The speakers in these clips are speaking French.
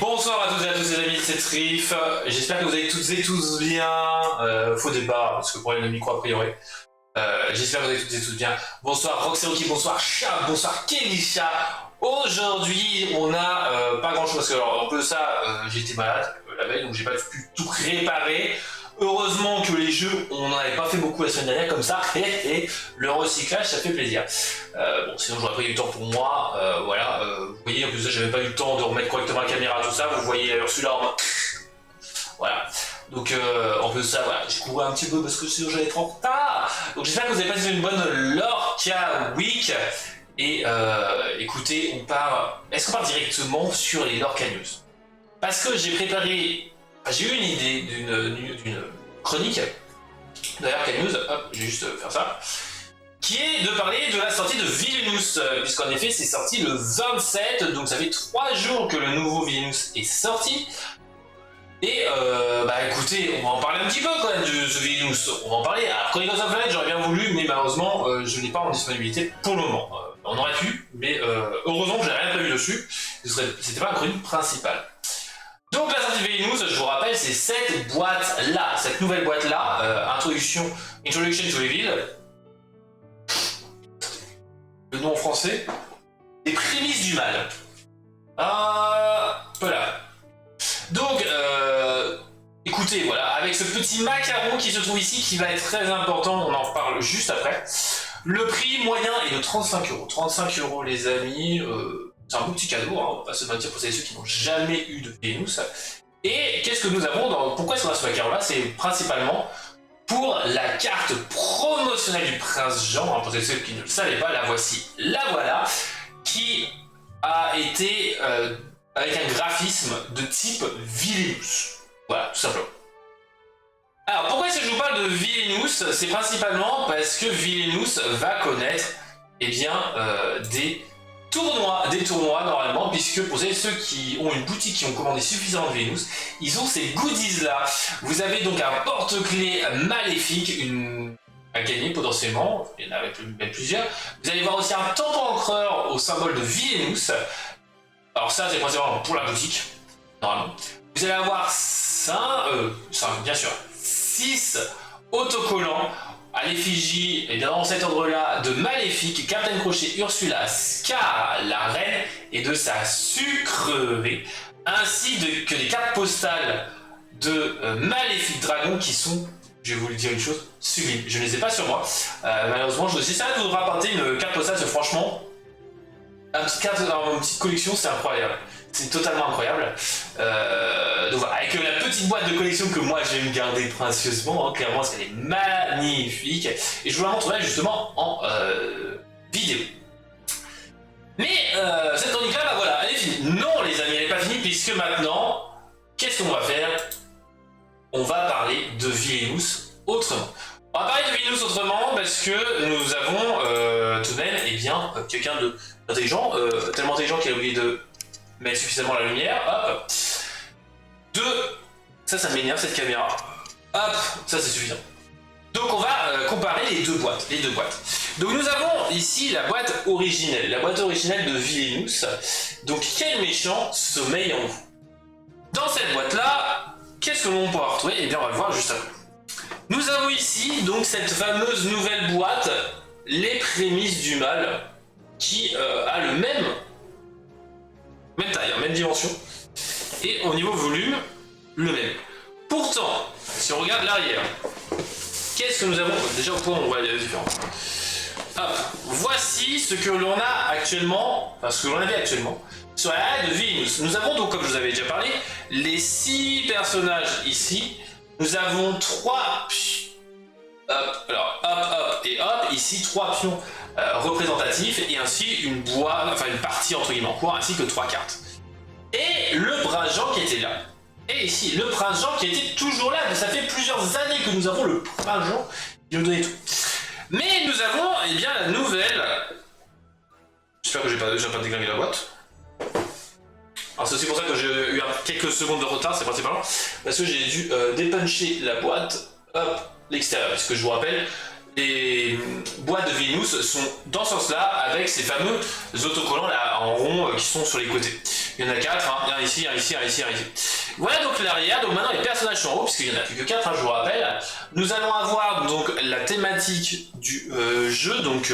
Bonsoir à toutes et à tous les amis, c'est Trif. J'espère que vous allez toutes et tous bien. Faux départ, parce que problème de micro a priori. J'espère que vous allez toutes et tous bien. Bonsoir Roxeroki, bonsoir Chat, bonsoir Kelisha. Aujourd'hui, on a pas grand chose, parce que alors, un peu ça, j'ai été malade la veille, donc j'ai pas pu tout réparer. Heureusement que les jeux, on n'en avait pas fait beaucoup la semaine dernière comme ça, et le recyclage, ça fait plaisir. Bon, sinon j'aurais pris du temps pour moi, voilà. Vous voyez, en plus de ça, j'avais pas eu le temps de remettre correctement la caméra, tout ça. Vous voyez Ursula en mode... Voilà. Donc, en plus de ça, voilà, j'ai couru un petit peu parce que sinon j'allais être en retard. Donc j'espère que vous avez passé une bonne Lorca Week. Et écoutez, on part... Est-ce qu'on part directement sur les Lorca News? Parce que j'ai préparé... J'ai eu une idée d'une chronique, d'ailleurs, News, hop, je vais juste faire ça, qui est de parler de la sortie de Villainous, puisqu'en effet c'est sorti le 27, donc ça fait 3 jours que le nouveau Villainous est sorti. Et bah écoutez, on va en parler un petit peu quand même de ce Villainous, on va en parler. Alors Chronicles of Light, j'aurais bien voulu, mais malheureusement je n'ai pas en disponibilité pour le moment. On aurait pu, mais heureusement que j'ai rien prévu dessus, c'était pas la chronique principale. Donc la sortie de Villainous, je vous rappelle, c'est cette boîte-là, cette nouvelle boîte-là, Introduction to Evil. Le nom en français, les prémices du mal. Voilà. Donc, écoutez, voilà, avec ce petit macaron qui se trouve ici, qui va être très important, on en reparle juste après. Le prix moyen est de 35 €. 35 € les amis, c'est un beau petit cadeau, hein, on va pas se mentir pour ceux qui n'ont jamais eu de Villainous. Et qu'est-ce que nous avons pourquoi est-ce qu'on a ce macaron là? C'est principalement pour la carte promotionnelle du Prince Jean, hein, pour ceux qui ne le savaient pas, la voici, la voilà, qui a été avec un graphisme de type Villainous. Voilà, tout simplement. Alors pourquoi est-ce que je vous parle de Villainous? C'est principalement parce que Villainous va connaître des tournois normalement, puisque pour ceux qui ont une boutique, qui ont commandé suffisamment de Villainous, ils ont ces goodies là. Vous avez donc un porte-clés maléfique, à gagner potentiellement, il y en a même plusieurs. Vous allez voir aussi un tampon encreur au symbole de Villainous. Alors ça c'est principalement pour la boutique, normalement. Vous allez avoir 6 autocollants à l'effigie, et dans cet ordre-là, de Maléfique, Captain Crochet, Ursula, Scar, la reine, et de sa sucrerie, ainsi que des cartes postales de Maléfique Dragon qui sont, je vais vous le dire une chose, sublimes. Je ne les ai pas sur moi. Malheureusement, j'essaierai de vous rapporter une carte postale, parce que franchement, une petite collection, c'est incroyable. C'est totalement incroyable. Donc voilà, avec la petite boîte de collection que moi je vais me garder précieusement, hein, clairement, parce qu'elle est magnifique. Et je vous la montrerai justement en vidéo. Mais cette chronique là, bah voilà, elle est finie. Non les amis, elle n'est pas finie, puisque maintenant, qu'est-ce qu'on va faire? On va parler de Villainous autrement. On va parler de Villainous autrement parce que nous avons tout de même quelqu'un d'intelligent, tellement intelligent qu'il a oublié de mettre suffisamment la lumière, hop. Ça m'énerve cette caméra. Hop, ça c'est suffisant. Donc on va comparer les deux boîtes. Donc nous avons ici la boîte originelle, de Villainous. Donc quel méchant sommeille en vous? Dans cette boîte là, qu'est-ce que l'on pourra retrouver? Eh bien on va le voir juste après. Nous avons ici donc cette fameuse nouvelle boîte, les prémices du mal, qui a le même taille, même dimension, et au niveau volume, le même. Pourtant, si on regarde l'arrière, qu'est-ce que nous avons? Déjà au point on voit les différences. Hop, voici ce que l'on a actuellement, enfin ce que l'on avait actuellement, sur la ligne de Villainous. Nous avons donc, comme je vous avais déjà parlé, les 6 personnages ici. Nous avons 3 ici 3 pions représentatifs, et ainsi une partie entre guillemets en cours, ainsi que 3 cartes. Et le Prince Jean qui était là. Et ici, le Prince Jean qui était toujours là. Ça fait plusieurs années que nous avons le Prince Jean qui nous donnait tout. Mais nous avons la nouvelle. J'espère que j'ai pas déglingué la boîte. Alors c'est aussi pour ça que j'ai eu quelques secondes de retard, c'est principalement parce que j'ai dû dépuncher la boîte, hop, l'extérieur. Parce que je vous rappelle, les boîtes de Villainous sont dans ce sens-là, avec ces fameux autocollants là en rond qui sont sur les côtés. Il y en a 4, hein. Un ici, un ici, un ici, un ici. Voilà donc l'arrière. Donc maintenant les personnages sont en haut, puisqu'il n'y en a plus que 4, hein, je vous rappelle. Nous allons avoir donc la thématique du jeu. Donc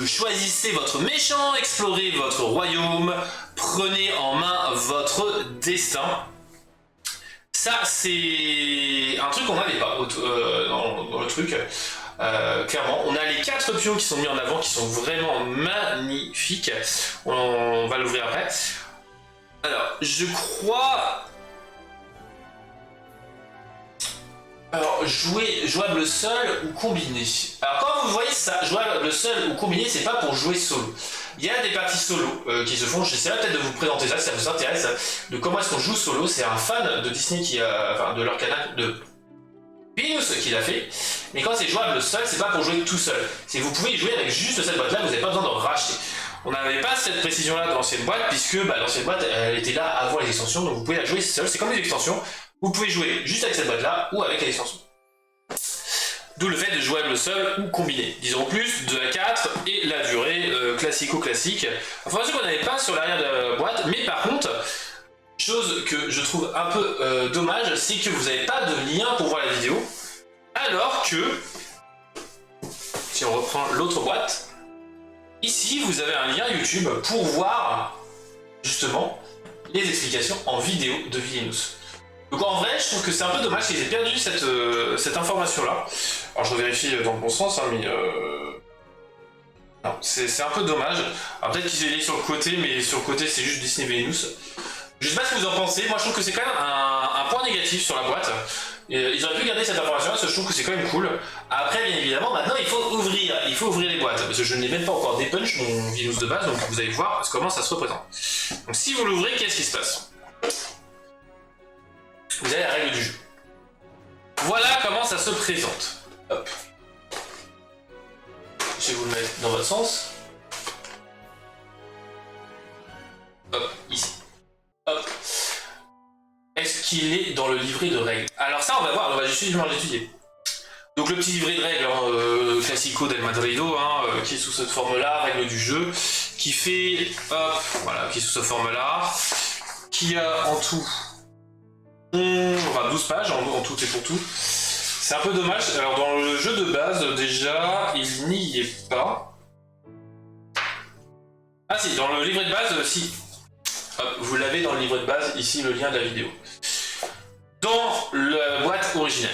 choisissez votre méchant, explorez votre royaume, prenez en main votre destin. Ça, c'est un truc qu'on n'avait pas dans le truc. Clairement, on a les 4 pions qui sont mis en avant, qui sont vraiment magnifiques. On va l'ouvrir après. Alors, je crois... Alors, jouable seul ou combiné. Alors, quand vous voyez ça, jouable seul ou combiné, c'est pas pour jouer solo. Il y a des parties solo qui se font. J'essaierai peut-être de vous présenter ça si ça vous intéresse, de comment est-ce qu'on joue solo. C'est un fan de Disney enfin, de leur canal, de Venus qui l'a fait. Mais quand c'est jouable seul, c'est pas pour jouer tout seul. C'est vous pouvez y jouer avec juste cette boîte-là, vous n'avez pas besoin d'en racheter. On n'avait pas cette précision-là dans l'ancienne boîte, puisque l'ancienne boîte, elle était là avant les extensions, donc vous pouvez la jouer seul. C'est comme les extensions. Vous pouvez jouer juste avec cette boîte-là ou avec l'extension. D'où le fait de jouable seul ou combiné. Disons plus, 2 à 4 et la durée classico-classique. Information qu'on n'avait pas sur l'arrière de la boîte, mais par contre, chose que je trouve un peu dommage, c'est que vous n'avez pas de lien pour voir la vidéo. Alors que, si on reprend l'autre boîte, ici vous avez un lien YouTube pour voir justement les explications en vidéo de Villainous. Donc en vrai, je trouve que c'est un peu dommage qu'ils aient perdu cette information-là. Alors je vérifie dans le bon sens, hein, mais non, c'est un peu dommage. Alors peut-être qu'ils aient mis sur le côté, mais sur le côté c'est juste Disney Villainous. Je sais pas ce que vous en pensez, moi je trouve que c'est quand même un point négatif sur la boîte. Ils auraient pu garder cette information-là, parce que je trouve que c'est quand même cool. Après, bien évidemment, maintenant il faut ouvrir les boîtes, parce que je n'ai même pas encore dépunch mon Villainous de base, donc vous allez voir comment ça se représente. Donc si vous l'ouvrez, qu'est-ce qui se passe? Vous avez la règle du jeu. Voilà comment ça se présente. Hop. Je vais vous le mettre dans votre sens. Hop, ici. Hop. Est-ce qu'il est dans le livret de règles? Alors ça, on va voir, on va justement l'étudier. Donc le petit livret de règles classico del Madrido, qui est sous cette forme-là, règle du jeu, qui fait, hop, voilà, qui est sous cette forme-là, qui a en tout... Enfin 12 pages en tout et pour tout. C'est un peu dommage. Alors dans le jeu de base déjà il n'y est pas. Ah si, dans le livret de base si. Hop, vous l'avez dans le livret de base, ici le lien de la vidéo. Dans la boîte originale.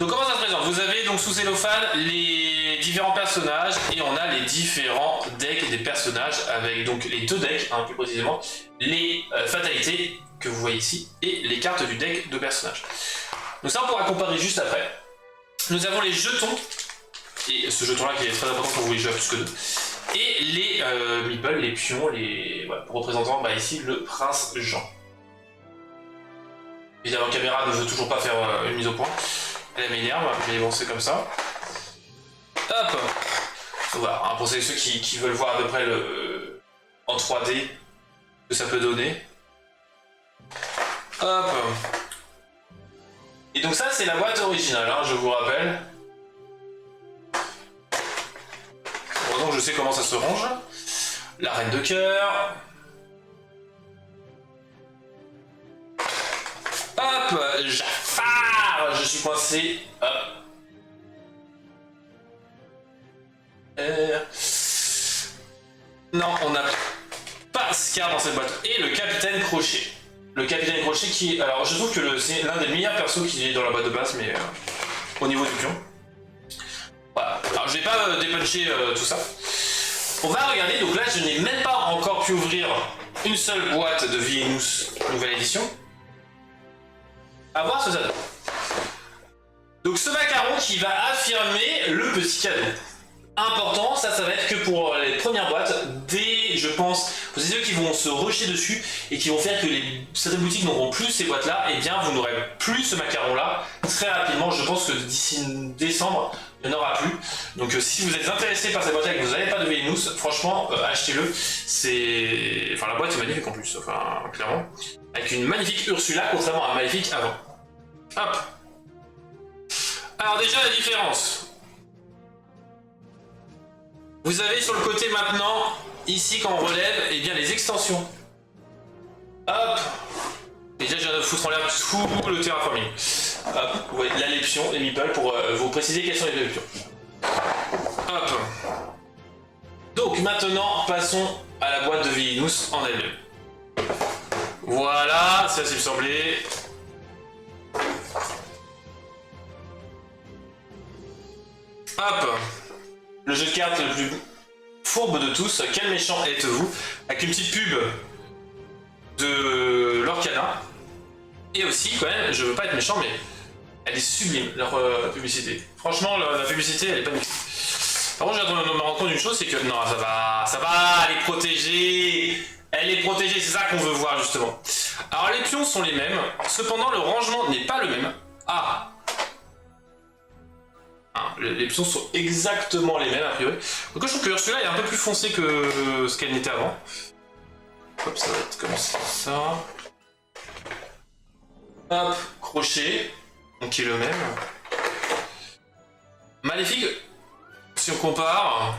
Donc comment ça se présente? Vous avez donc sous cellophane les différents personnages et on a les différents decks des personnages avec donc les 2 decks, plus précisément, les fatalités que vous voyez ici et les cartes du deck de personnages. Donc ça on pourra comparer juste après. Nous avons les jetons, et ce jeton là qui est très important quand vous voulez jouer à plus que 2, et les meeples, les pions, voilà, pour représentant ici le prince Jean. Évidemment la caméra ne veut toujours pas faire une mise au point. Elle m'énerve, mais bon, c'est comme ça. Hop! Voilà, pour ceux qui veulent voir à peu près en 3D ce que ça peut donner. Hop! Et donc ça, c'est la boîte originale, je vous rappelle. Heureusement que je sais comment ça se range. La reine de cœur. Hop! Jafar! Je suis coincé. Hop. Non, on n'a pas Scar dans cette boîte. Et le capitaine Crochet. Le capitaine Crochet qui... Alors je trouve que c'est l'un des meilleurs persos qui est dans la boîte de base, mais au niveau du pion. Voilà. Alors je vais pas dépuncher tout ça. On va regarder, donc là je n'ai même pas encore pu ouvrir une seule boîte de Villainous nouvelle édition. À voir ce que ça donne. Donc ce macaron qui va affirmer le petit cadeau. Important, ça va être que pour les premières boîtes, je pense, pour ceux qui vont se rusher dessus et qui vont faire que certaines boutiques n'auront plus ces boîtes-là, et bien vous n'aurez plus ce macaron-là très rapidement. Je pense que d'ici décembre, il n'y en aura plus. Donc si vous êtes intéressé par cette boîte-là et que vous n'avez pas de Villainous, franchement, achetez-le. Enfin, la boîte est magnifique en plus, enfin, clairement. Avec une magnifique Ursula, contrairement à un Maléfique avant. Hop. Alors déjà la différence. Vous avez sur le côté maintenant, ici quand on relève, eh bien les extensions. Hop. Et déjà, je viens de foutre en l'air tout le terraforming. Hop, vous voyez là les pions, les meeples, pour vous préciser quels sont les pions. Hop. Donc maintenant, passons à la boîte de Vilinus en elle-même. Voilà, ça s'est semblé. Hop. Le jeu de cartes le plus fourbe de tous. Quel méchant êtes-vous? Avec une petite pub de Lorcana. Et aussi, quand même, je veux pas être méchant, mais elle est sublime, leur publicité. Franchement, la publicité, elle est pas mixée. Par contre, je viens de me rendre compte d'une chose, c'est que non, ça va, elle est protégée. Elle est protégée, c'est ça qu'on veut voir, justement. Alors, les pions sont les mêmes, cependant, le rangement n'est pas le même. Ah, les pions sont exactement les mêmes, a priori. Donc, je trouve que Ursula est un peu plus foncée que ce qu'elle n'était avant. Hop, ça va être comme ça. Hop, crochet, donc qui est le même. Maléfique, si on compare,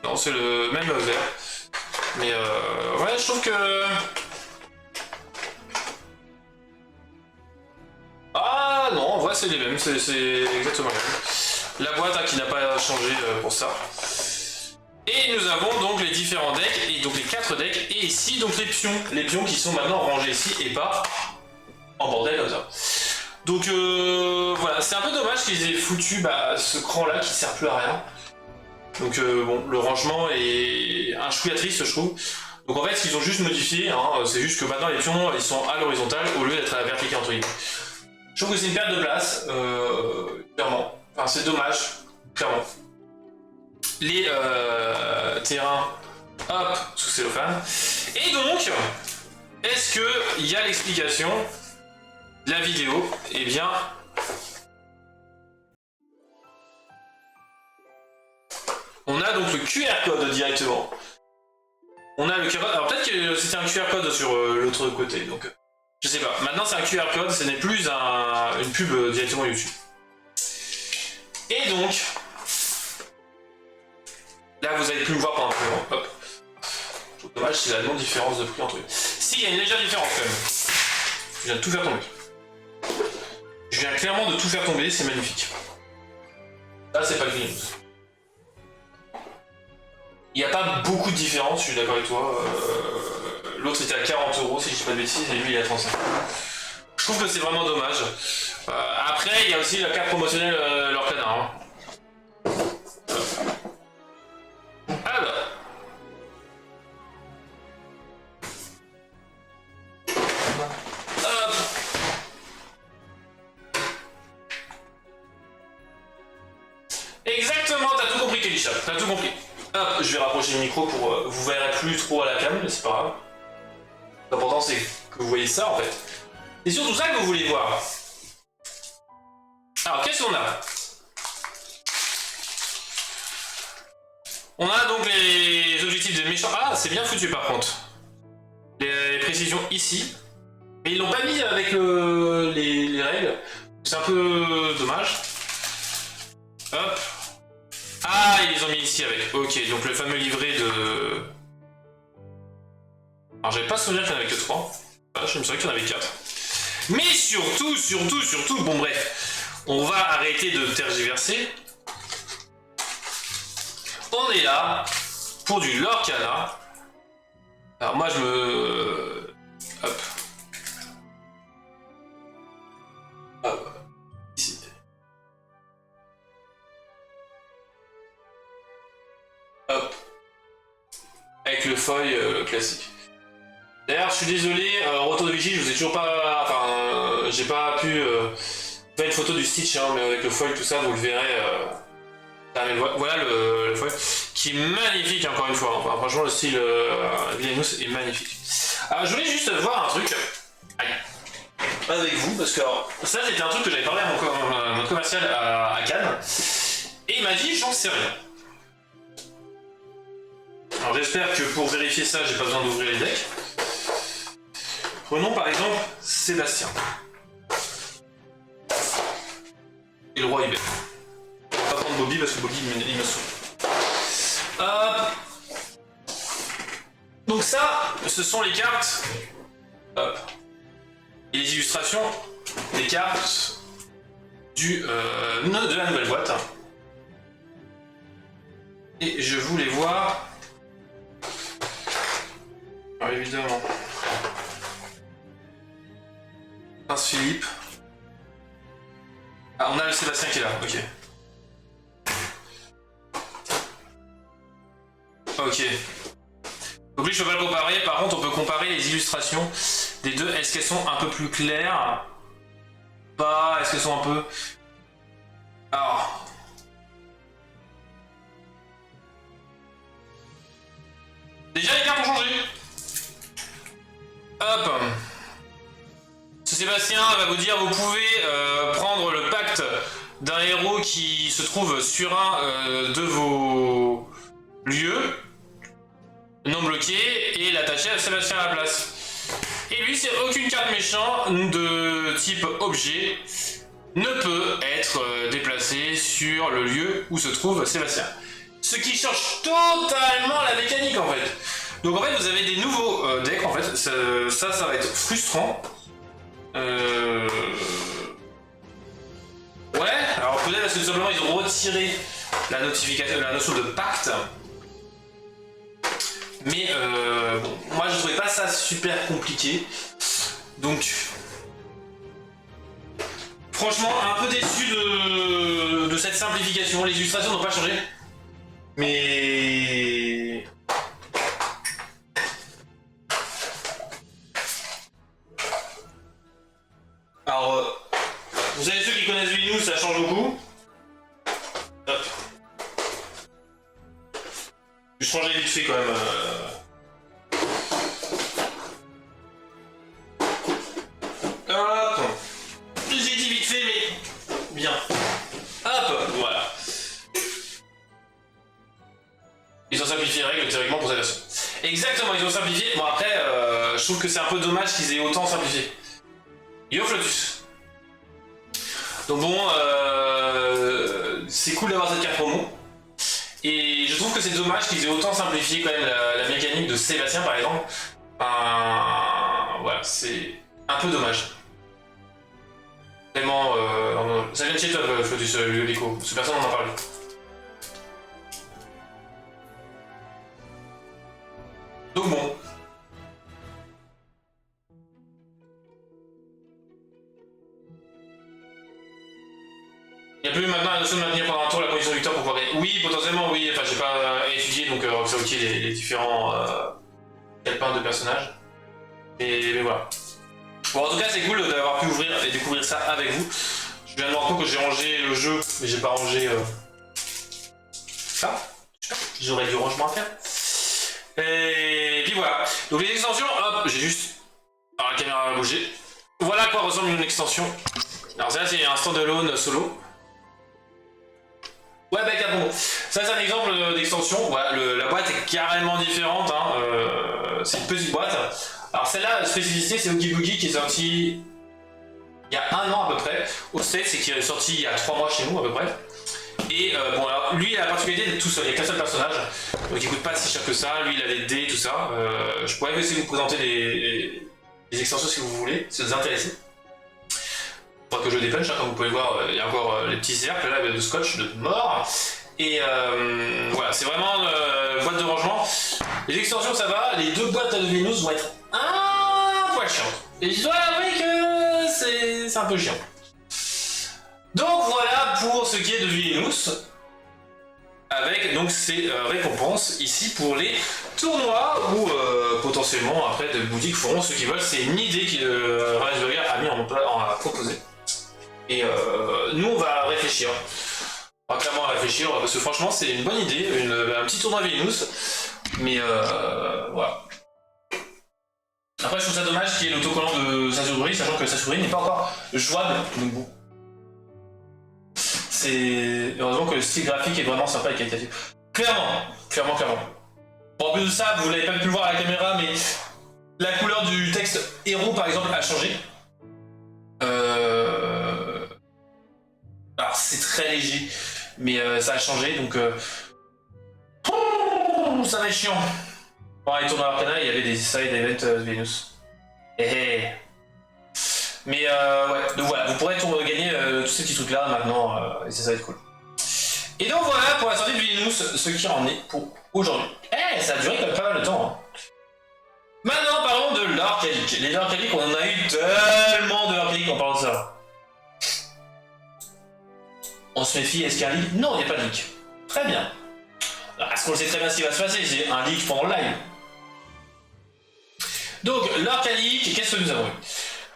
non, c'est le même vert. Mais ouais, je trouve que... Ah non, en vrai c'est les mêmes, c'est exactement les mêmes. La boîte qui n'a pas changé pour ça. Et nous avons donc les différents decks, et donc les 4 decks, et ici donc les pions. Les pions qui sont maintenant rangés ici et pas en bordel comme ça. Donc voilà, c'est un peu dommage qu'ils aient foutu ce cran là qui sert plus à rien. Donc bon, le rangement est un chouïa triste je trouve. Donc en fait, ce qu'ils ont juste modifié, c'est juste que maintenant les pions ils sont à l'horizontale au lieu d'être à la verticale entre guillemets. Je trouve que c'est une perte de place, clairement. Enfin, c'est dommage, clairement. Les terrains, hop, sous cellophane. Et donc, est-ce qu'il y a l'explication de la vidéo? Eh bien, on a donc le QR code directement. On a le QR code. Alors peut-être que c'était un QR code sur l'autre côté, donc je sais pas. Maintenant c'est un QR code, ce n'est plus une pub directement YouTube. Et donc, là vous avez pu me voir pendant un moment. Hop. Je trouve dommage, c'est la non-différence de prix entre eux. Si, il y a une légère différence quand même. Je viens de tout faire tomber. Je viens clairement de tout faire tomber, c'est magnifique. Là c'est pas le Vilinus. Il n'y a pas beaucoup de différence, je suis d'accord avec toi. L'autre était à 40 € si je dis pas de bêtises, et lui il est à 35. Je trouve que c'est vraiment dommage. Après, il y a aussi la carte promotionnelle Lorcana. Ah bah. Hop. Exactement, t'as tout compris Kelisha, t'as tout compris. Hop, je vais rapprocher le micro pour... vous verrez plus trop à la cam, mais c'est pas grave. L'important c'est que vous voyez ça en fait. C'est surtout ça que vous voulez voir. Alors qu'est-ce qu'on a? On a donc les objectifs des méchants. Ah, c'est bien foutu par contre. Les précisions ici. Mais ils l'ont pas mis avec les règles. C'est un peu dommage. Hop. Ah, ils les ont mis ici avec. Ok, donc le fameux livret de... Alors j'avais pas souvenir qu'il n'y en avait que 3. Ah, je me souviens qu'il y en avait 4. Mais surtout, bon bref. On va arrêter de tergiverser. On est là pour du Lorcana. Alors moi je me... Hop. Hop. Ici. Hop. Avec le foil classique. D'ailleurs, je suis désolé, retour de vigie, je vous ai toujours pas... Enfin, j'ai pas pu faire une photo du Stitch, mais avec le foil, tout ça, vous le verrez. Voilà le foil, qui est magnifique encore une fois. Enfin, franchement, le style Vilinus est magnifique. Alors, je voulais juste voir un truc avec vous, parce que alors, ça, c'était un truc que j'avais parlé à mon commercial à Cannes, et il m'a dit, j'en sais rien. Alors, j'espère que pour vérifier ça, j'ai pas besoin d'ouvrir les decks. Prenons par exemple Sébastien. Et le roi Hubert. On va pas prendre Bobby parce que Bobby il me saoule. Donc ça, ce sont les cartes et les illustrations des cartes de la nouvelle boîte. Et je voulais voir... Alors évidemment... Prince Philippe. Ah, on a le Sébastien qui est là, ok. Ok. Donc lui je peux pas le comparer, par contre on peut comparer les illustrations des deux. Est-ce qu'elles sont un peu plus claires? Pas, est-ce qu'elles sont un peu... Alors... Déjà les cartes ont changé. Hop. Ce Sébastien va vous dire, vous pouvez prendre le pacte d'un héros qui se trouve sur un de vos lieux non bloqués et l'attacher à Sébastien à la place. Et lui, c'est aucune carte méchant de type objet ne peut être déplacée sur le lieu où se trouve Sébastien. Ce qui change totalement la mécanique en fait. Donc en fait, vous avez des nouveaux decks en fait. Ça va être frustrant. Ouais, alors peut-être parce que tout simplement ils ont retiré la notification, la notion de pacte. Mais bon, moi je trouvais pas ça super compliqué. Donc franchement un peu déçu de cette simplification. Les illustrations n'ont pas changé. Mais alors vous savez, ceux qui connaissent Vinous, ça change beaucoup. Hop. Je changeais vite fait quand même. Hop. J'ai dit vite fait, mais bien. Hop, voilà. Ils ont simplifié les règles théoriquement pour cette version. Exactement, ils ont simplifié. Bon après, je trouve que c'est un peu dommage qu'ils aient autant simplifié. Yo Flotus. Donc bon, c'est cool d'avoir cette carte promo. Et je trouve que c'est dommage qu'ils aient autant simplifié quand même la mécanique de Sébastien par exemple. Voilà, c'est un peu dommage. Vraiment, ça vient de chez toi, Flotus, l'écho, parce que personne n'en a parlé. Donc bon. Il n'y a plus maintenant la notion de maintenir pendant un tour la condition du victoire pour pouvoir gagner. Oui, potentiellement, oui. Enfin, j'ai pas étudié, donc c'est ok les différents calepins de personnages. Mais voilà. Bon, en tout cas, c'est cool d'avoir pu ouvrir et découvrir ça avec vous. Je viens de me rendre compte que j'ai rangé le jeu, mais j'ai pas rangé ça. J'aurais du rangement à faire. Et puis voilà. Donc les extensions, hop, j'ai juste... Alors la caméra va bouger. Voilà à quoi ressemble une extension. Alors ça, c'est un standalone solo. Ouais, bah bon. Ça, c'est un exemple d'extension. Voilà, la boîte est carrément différente. Hein. C'est une petite boîte. Alors celle-là, la spécificité, c'est Oogie Boogie qui est sorti il y a 1 an à peu près au States et qui est sorti il y a 3 mois chez nous à peu près. Et bon, alors lui, il a la particularité d'être tout seul, il n'y a qu'un seul personnage, donc il coûte pas si cher que ça. Lui, il a des dés, tout ça. Je pourrais essayer de vous présenter les extensions si vous voulez, si vous êtes intéressé. Faudra que je dépunch, hein, comme vous pouvez voir, il y a encore les petits cercles là de scotch de mort. Et voilà, c'est vraiment boîte de rangement. Les extensions, ça va. Les 2 boîtes de Venus vont être un poil chiantes. Et je dois avouer que c'est un peu chiant. Donc voilà pour ce qui est de Venus. Avec donc ces récompenses ici pour les tournois ou potentiellement après de boutiques feront ce qu'ils veulent. C'est une idée que Rise Burger a mis a proposé. Et nous on va réfléchir. On va clairement réfléchir parce que franchement c'est une bonne idée, un petit tournoi Venus. Mais voilà. Après je trouve ça dommage qu'il y ait l'autocollant de Sasori, sachant que Sasori n'est pas encore jouable. Donc bon. C'est heureusement que le style graphique est vraiment sympa et qualitatif. Clairement. Bon, en plus de ça, vous l'avez pas pu le voir à la caméra, mais la couleur du texte héros par exemple a changé. Alors c'est très léger, mais ça a changé donc ça va être chiant. Bon, les tournois Arcana, il y avait des side events de Venus. Mais ouais, donc voilà, vous pourrez tout gagner tous ces petits trucs là maintenant, et ça va être cool. Et donc voilà pour la sortie de Vilinous, ce qui en est pour aujourd'hui. Eh, ça a duré quand même pas mal de temps. Hein. Maintenant parlons de l'orcalique. Les orcaliques, on en a eu tellement de orcaliques en parlant de ça. On se méfie, est-ce qu'il y a un leak? Non, il n'y a pas de leak. Très bien. Est-ce qu'on sait très bien ce qui va se passer? C'est un leak pendant le live. Donc, l'orcalique, qu'est-ce que nous avons eu?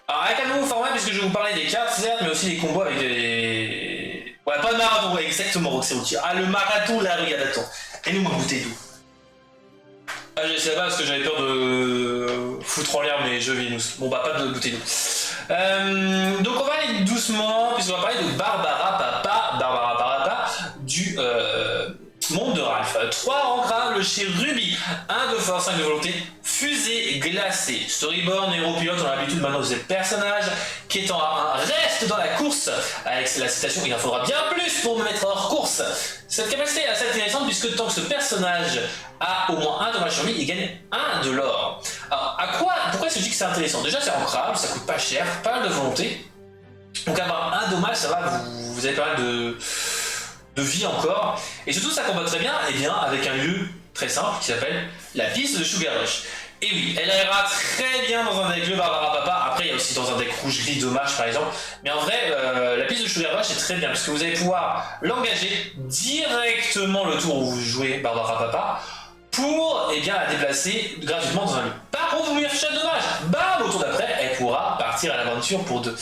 Alors, avec un nouveau format, puisque je vais vous parler des cartes, certes, mais aussi des combos avec des... Ouais, pas de marathon, ouais, exactement, Roxy. Ah, le marathon, là, regarde, attends. Et nous, ma bouteille d'eau. Ah, j'ai laissé là-bas parce que j'avais peur de foutre en l'air mes jeux Vilinous. Bon, bah, pas de bouteille d'eau. Donc, on va aller doucement, puisqu'on va parler de Barbara Papa, du monde de Ralph. 3 ancrables chez Ruby, 1 de force, 5 de volonté, fusée glacée. Storyboard, héros-pilote, on a l'habitude maintenant de ces personnages qui étant à 1 reste dans la course. Avec la citation, il en faudra bien plus pour me mettre hors course. Cette capacité est assez intéressante puisque tant que ce personnage a au moins 1 dommage sur lui, il gagne 1 de l'or. Alors, pourquoi est-ce que je dis que c'est intéressant? Déjà, c'est ancrable, ça coûte pas cher, pas mal de volonté. Donc avoir 1 dommage, ça va, vous avez pas mal de vie encore. Et surtout, ça combat très bien, et bien avec un lieu très simple qui s'appelle la piste de Sugar Rush. Et oui, elle ira très bien dans un deck bleu Barbara Papa. Après, il y a aussi dans un deck rouge-gris dommage par exemple. Mais en vrai, la piste de Sugar Rush est très bien parce que vous allez pouvoir l'engager directement le tour où vous jouez Barbara Papa pour la déplacer gratuitement dans un lieu. Par contre, vous lui affichez un dommage. Bam, au tour d'après, elle pourra partir à l'aventure pour 2.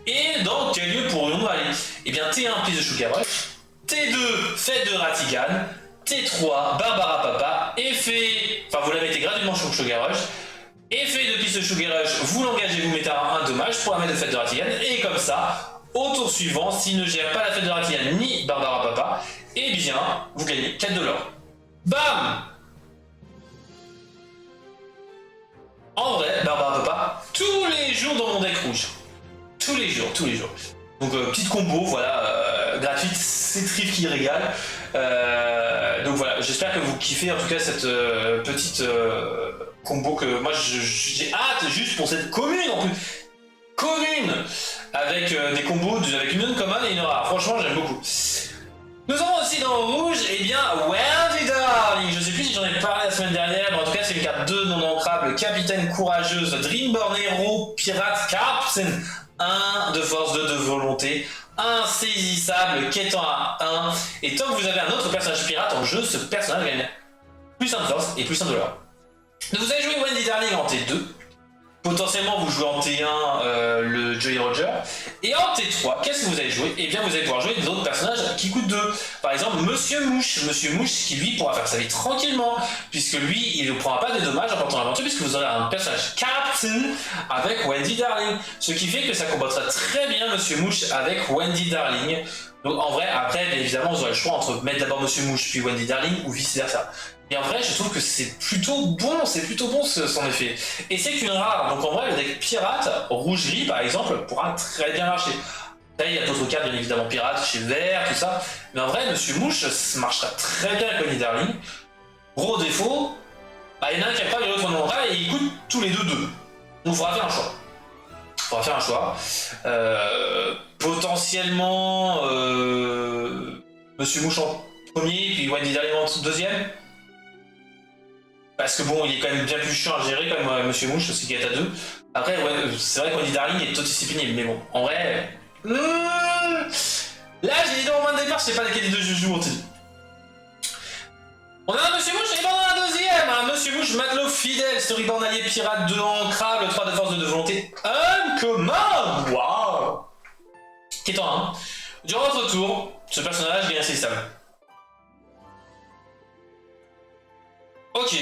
Et dans quel lieu pourrions-nous aller? Et bien, T1, piste de Sugar Rush. T2, fête de Ratigan. T3, Barbara Papa. Effet, enfin vous la mettez gratuitement sur Sugar Rush. Effet de piste de Sugar Rush, vous l'engagez, vous mettez un dommage pour la mettre de fête de Ratigan. Et comme ça, au tour suivant, s'il ne gère pas la fête de Ratigan ni Barbara Papa, eh bien, vous gagnez 4 $. Bam! En vrai, Barbara Papa, tous les jours dans mon deck rouge. Tous les jours. Donc petite combo, voilà, gratuite, c'est Trif qui régale. Donc voilà, j'espère que vous kiffez en tout cas cette petite combo que moi j'ai hâte juste pour cette commune en plus. Commune avec des combos avec une uncommon et une rare. Franchement, j'aime beaucoup. Nous avons aussi dans le rouge, eh bien, Wendy Darling. Je sais plus si j'en ai parlé la semaine dernière, mais en tout cas, c'est une carte 2 non ancrable, capitaine courageuse, Dreamborn héros, pirate, Captain. 1 de force, 2 de volonté, insaisissable, quêtant à 1. Et tant que vous avez un autre personnage pirate en jeu, ce personnage gagne plus 1 de force et plus 1 de l'or. Donc vous allez jouer Wendy Darling en T2. Potentiellement vous jouez en T1 le Jolly Roger. Et en T3, qu'est-ce que vous allez jouer? Eh bien vous allez pouvoir jouer d'autres personnages qui coûtent 2. Par exemple Monsieur Mouche. Monsieur Mouche qui lui pourra faire sa vie tranquillement. Puisque lui il ne prendra pas de dommages en portant l'aventure. Puisque vous aurez un personnage Captain avec Wendy Darling. Ce qui fait que ça combattra très bien Monsieur Mouche avec Wendy Darling. Donc en vrai après bien évidemment vous aurez le choix entre mettre d'abord Monsieur Mouche puis Wendy Darling ou vice versa. Et en vrai, je trouve que c'est plutôt bon son effet. Et c'est qu'une rare, donc en vrai, le deck pirate, rouge-gris par exemple, pourra très bien marcher. Là, il y a d'autres cartes, bien évidemment, pirates, chez vert, tout ça. Mais en vrai, Monsieur Mouche, ça marchera très bien avec Wendy Darling. Gros défaut, il y en a un qui a pas de l'autre en et ils coûtent tous les deux 2. Donc il faudra faire un choix. Potentiellement, Monsieur Mouche en premier, puis Wendy Darling en deuxième. Parce que bon, il est quand même bien plus chiant à gérer quand même Monsieur Mouche, parce qu'il est à 2. Après, ouais, c'est vrai que Wendy Darling est autodiscipliné, mais bon, en vrai... Là, j'ai les deux en main de départ, je sais pas lequel des deux je joue, on te dit. On a un Monsieur Mouche, et ben on a un deuxième, un Monsieur Mouche matelot fidèle, storyboard allié pirate 2 ancrable, 3 de force, 2 de volonté, uncommon. Waouh. Qui est en 1. Durant votre tour, ce personnage gagne assez stable. Ok.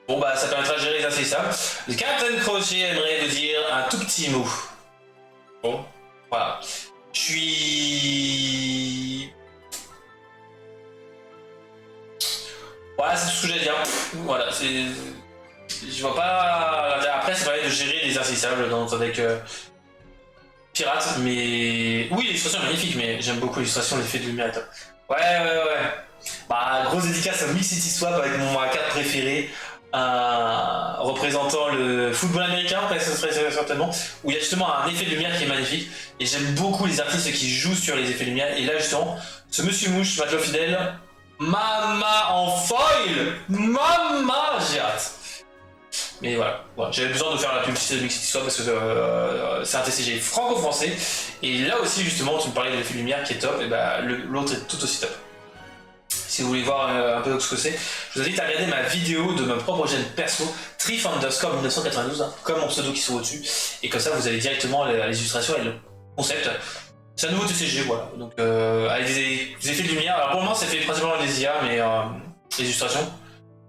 Bon bah ça permettra de gérer les insaisissables. Le Captain Crochet aimerait vous dire un tout petit mot. Bon, voilà. Je suis... Voilà, c'est tout ce que j'ai à dire. Voilà, c'est... Je vois pas... Après, ça permet de gérer les insaisissables dans un deck pirate, mais... Oui, l'illustration est magnifique, mais j'aime beaucoup l'illustration, l'effet de lumière et tout. Ouais. Bah, grosse dédicace à Mix City Swap avec ma carte préférée. représentant le football américain, très certainement, où il y a justement un effet de lumière qui est magnifique. Et j'aime beaucoup les artistes qui jouent sur les effets de lumière. Et là, justement, ce Monsieur Mouche, Matelot Fidèle, Mama en foil, Mama, j'ai hâte. Mais voilà, j'avais besoin de faire la publicité de Mixed Histoire parce que c'est un TCG franco-français. Et là aussi, justement, tu me parlais de l'effet de lumière qui est top, et bah l'autre est tout aussi top. Si vous voulez voir un peu ce que c'est, je vous invite à regarder ma vidéo de ma propre chaîne perso, Trif_1992, hein, comme mon pseudo qui se trouve au-dessus. Et comme ça, vous avez directement les illustrations et le concept. C'est un nouveau TCG, voilà. Donc, avec des effets de lumière. Alors pour le moment, c'est fait principalement avec des IA, mais les illustrations.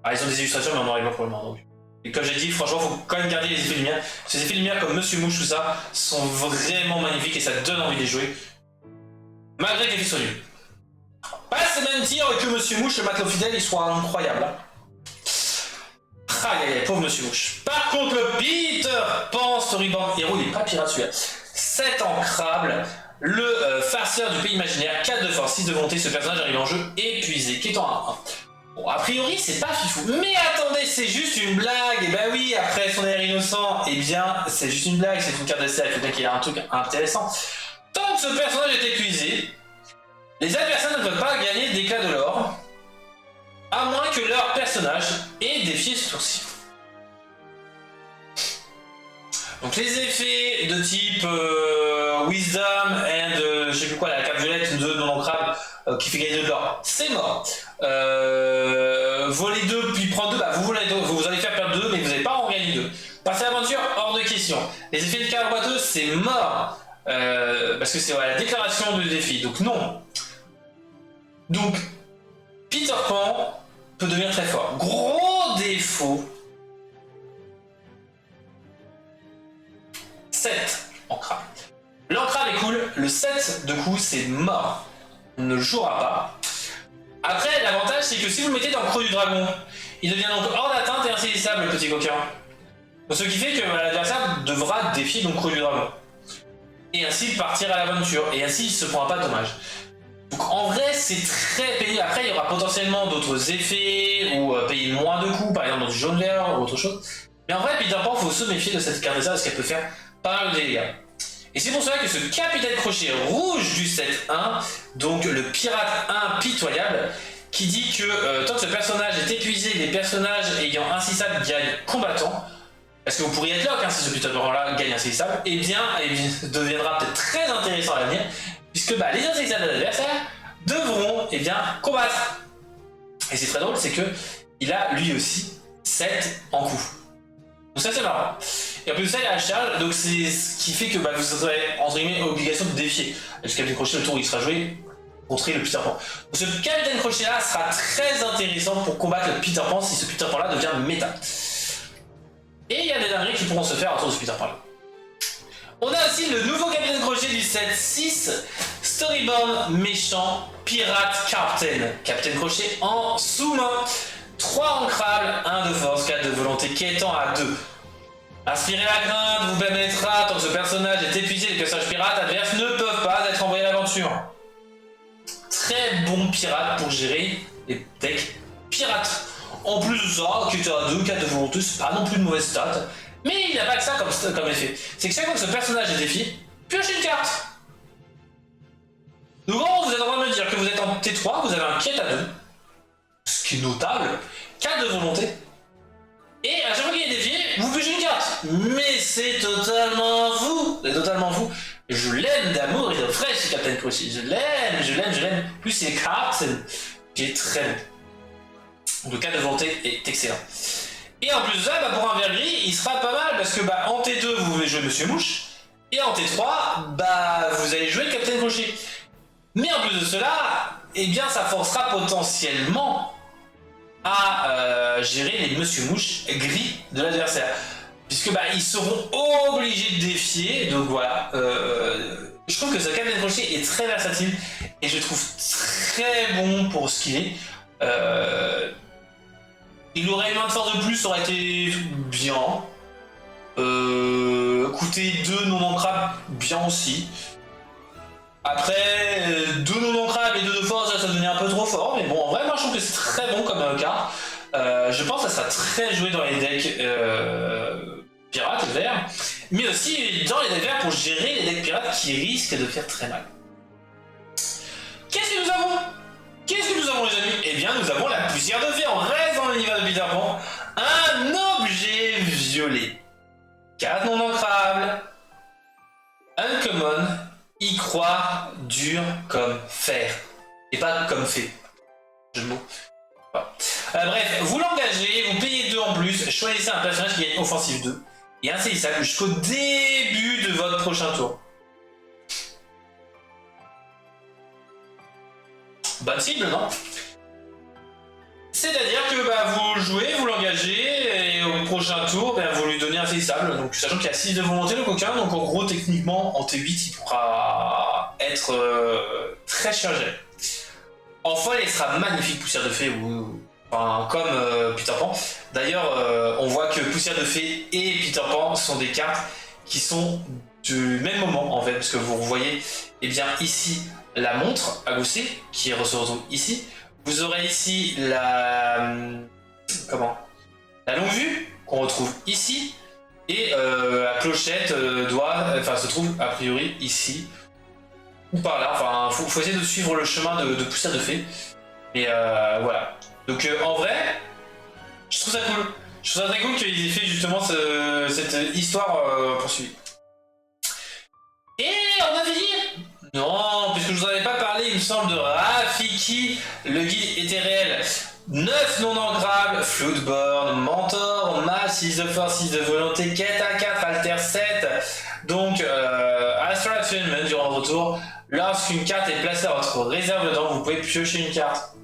Alors, ils ont des illustrations, mais en noir et blanc pour le moment. Donc. Et comme j'ai dit, franchement, faut quand même garder les effets de lumière. Ces effets de lumière comme Monsieur Mouche, tout ça, sont vraiment magnifiques et ça donne envie de les jouer. Malgré que les filles soient nuls. Pas se même dire que Monsieur Mouche, le Matelot Fidèle, il soit incroyable. Hein. Aïe aïe aïe, pauvre Monsieur Mouche. Par contre, le Peter Pan Storyboard Hero, il est pas pirate celui-là. 7 ancrables, le farceur du pays imaginaire, 4 de force, 6 de volonté, ce personnage arrive en jeu épuisé, qui est en 1. Bon, a priori, c'est pas fifou. Mais attendez, c'est juste une blague. Et bah oui, après son air innocent, eh bien, c'est juste une blague, c'est une carte d'essai, il faut bien qu'il y ait un truc intéressant. Tant que ce personnage est épuisé, les adversaires ne peuvent pas gagner d'éclat de l'or, à moins que leur personnage ait défié ce tour-ci. Donc les effets de type Wisdom and je sais plus quoi, la carte violette de non-ancrable qui fait gagner de l'or, c'est mort. Voler 2 puis prendre 2, bah vous allez faire perdre 2 mais vous n'allez pas en gagner 2. Passer l'aventure, hors de question. Les effets de carte boiteuse, c'est mort. Parce que c'est la déclaration de défi, donc non. Donc, Peter Pan peut devenir très fort. Gros défaut. 7 ancrable. L'ancrable est cool, le 7 de coup c'est mort. On ne jouera pas. Après, l'avantage c'est que si vous le mettez dans le creux du dragon, il devient donc hors d'atteinte et insaisissable le petit coquin. Ce qui fait que l'adversaire devra défier donc le creux du dragon. Et ainsi partir à l'aventure. Et ainsi il ne se prendra pas de dommages. Donc en vrai c'est très payé. Après il y aura potentiellement d'autres effets ou payer moins de coups, par exemple dans du jaune vert ou autre chose. Mais en vrai Peter Pan faut se méfier de cette carte parce qu'elle peut faire pas mal de dégâts. Et c'est pour cela que ce capitaine crochet rouge du 7-1, donc le pirate impitoyable, qui dit que tant que ce personnage est épuisé, les personnages ayant insaisissable gagnent combattant, parce que vous pourriez être lock hein, si ce Peter Pan là gagne insaisissable, et bien deviendra peut-être très intéressant à l'avenir, puisque les insaisissables de l'adversaire devront combattre. Et c'est très drôle, c'est que il a lui aussi 7 en coup. Donc ça c'est marrant. Et en plus de ça il y a la charge, donc c'est ce qui fait que vous aurez entre guillemets obligation de défier. Le capitaine crochet, le tour où il sera joué, contrer le Peter Pan. Donc ce capitaine crochet là sera très intéressant pour combattre le Peter Pan si ce Peter Pan là devient méta. Et il y a des dingueries qui pourront se faire autour de ce Peter Pan là. On a aussi le nouveau capitaine crochet du set 6, Storybound méchant pirate Captain. Capitaine crochet en sous-main. 3 ancrables, 1 de force, 4 de volonté, qui étant à 2. Inspirer la crainte vous permettra, tant que ce personnage est épuisé, les personnages pirates adverses ne peuvent pas être envoyés à l'aventure. Très bon pirate pour gérer les decks pirates. En plus de ça, qui est à 2, 4 de volonté, c'est pas non plus de mauvaise stat. Mais il n'y a pas que ça comme effet. C'est que chaque fois que ce personnage est défié, piochez une carte. Donc en gros, vous êtes en train de me dire que vous êtes en T3, vous avez un quête à 2. Ce qui est notable, 4 de volonté, et à chaque fois qu'il est défié, vous piochez une carte. Mais c'est totalement fou, Je l'aime d'amour et de fraîche, ce Captain Crochet. Je l'aime. Plus c'est cartes, qui est très bon. Le 4 de volonté est excellent. Et en plus de ça, pour un vert gris, il sera pas mal, parce que en T2, vous pouvez jouer Monsieur Mouche, et en T3, vous allez jouer Captain Crochet. Mais en plus de cela, eh bien ça forcera potentiellement à gérer les Monsieur Mouche gris de l'adversaire. Puisque ils seront obligés de défier, donc voilà. Je trouve que ce Captain Crochet est très versatile, et je le trouve très bon pour ce qu'il est. Il aurait une main de force de plus, ça aurait été bien. Coûter 2 non ancrables, bien aussi. Après, 2 non ancrables et 2 de force, ça devenait un peu trop fort. Mais bon, en vrai, moi je trouve que c'est très bon comme carte. Je pense que ça sera très joué dans les decks pirates verts, mais aussi dans les decks verts pour gérer les decks pirates qui risquent de faire très mal. Qu'est-ce que nous avons? Qu'est-ce que nous avons les amis? Eh bien nous avons la poussière de fée, on reste dans l'univers de Peter Pan. Un objet violet. 4 non ancrables. Uncommon, y croire dur comme fer. Et pas comme fée. Jeu de mots. Voilà. Bref, vous l'engagez, vous payez 2 en plus, choisissez un personnage qui gagne offensive 2 et insaisissable jusqu'au début de votre prochain tour. Bonne cible, non? C'est-à-dire que vous jouez, vous l'engagez, et au prochain tour, vous lui donnez insaisissable. Donc, sachant qu'il y a 6 de volonté le coquin, donc en gros, techniquement, en T8, il pourra être très chargé. En folle, il sera magnifique, Poussière de Fée, comme Peter Pan. D'ailleurs, on voit que Poussière de Fée et Peter Pan sont des cartes qui sont du même moment, en fait, parce que vous voyez, eh bien, ici, la montre à gousset, qui se retrouve ici. Vous aurez ici la longue vue, qu'on retrouve ici, et la clochette se trouve a priori ici, ou par là. Enfin, faut essayer de suivre le chemin de Poussière de Fée. Mais voilà. Donc en vrai, je trouve ça cool. Je trouve ça très cool qu'ils aient fait justement cette histoire poursuivie. Et on a fini? Non, puisque je vous en avais pas parlé, il me semble, de Rafiki, le guide était réel. 9 non ancrables, Floodborn, Mentor, Mal, 6 de force, 6 de volonté, quête à 4, Alter 7. Donc, Astral Attunement durant votre tour. Lorsqu'une carte est placée à votre réserve dedans, vous pouvez piocher une carte.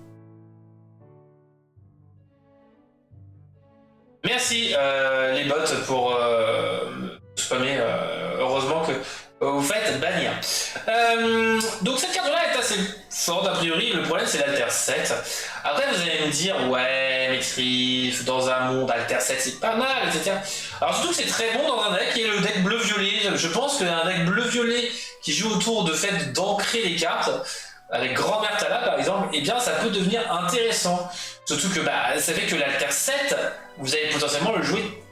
Merci les bots pour spammer. Heureusement que vous faites bannir. Donc cette carte là est assez forte a priori, le problème c'est l'Alter 7. Après vous allez me dire ouais mais Trif, dans un monde Alter 7 c'est pas mal, etc. Alors surtout que c'est très bon dans un deck qui est le deck bleu-violet. Je pense qu'un deck bleu-violet qui joue autour de fait d'ancrer les cartes, avec Grand-Mère Tala par exemple, et eh bien ça peut devenir intéressant. Surtout que ça fait que l'Alter 7, vous allez potentiellement le jouer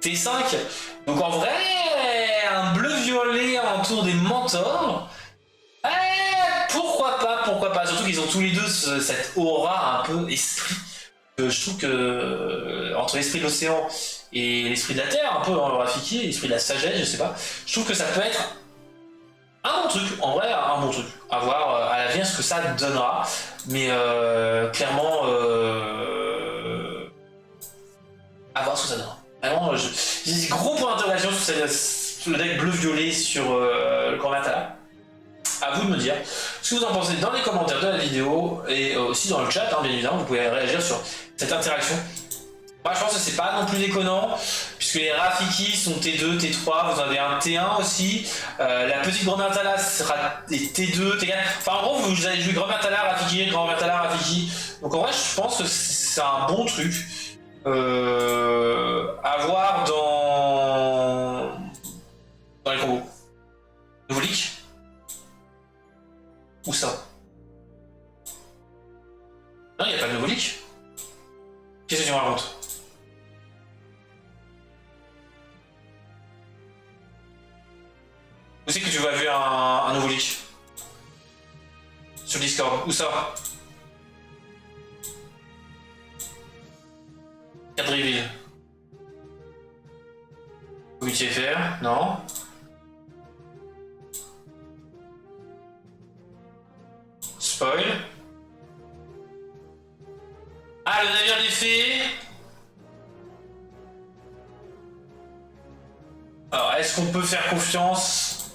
T5. Donc en vrai, un bleu-violet autour des mentors, pourquoi pas. Surtout qu'ils ont tous les deux cette aura un peu esprit. Je trouve que entre l'esprit de l'océan et l'esprit de la terre, un peu dans le Rafiki, l'esprit de la sagesse, je sais pas, je trouve que ça peut être un bon truc, en vrai, un bon truc. À voir à l'avenir ce que ça donnera. Mais clairement, à voir ce que ça donnera. Vraiment, j'ai des gros points d'interrogation sur le deck bleu-violet sur le Grand-Mère Tala. À vous de me dire ce que vous en pensez dans les commentaires de la vidéo et aussi dans le chat, bien évidemment, vous pouvez réagir sur cette interaction. Moi, je pense que c'est pas non plus déconnant, puisque les Rafiki sont T2, T3, vous en avez un T1 aussi. La petite Grand-Mère Tala sera T2, T4. Enfin, en gros, vous allez jouer Grand-Mère Tala, Rafiki, Grand-Mère Tala, Rafiki. Donc, en vrai, je pense que c'est un bon truc à voir dans les combos. Nouveau leak? Où ça? Non, il n'y a pas de nouveau leak. Qu'est-ce que tu me racontes? Où c'est que tu vas vu un nouveau leak? Sur Discord. Où ça? Cadreville. Comité FR? Non. Spoil. Ah, le navire des fées. Alors, est-ce qu'on peut faire confiance?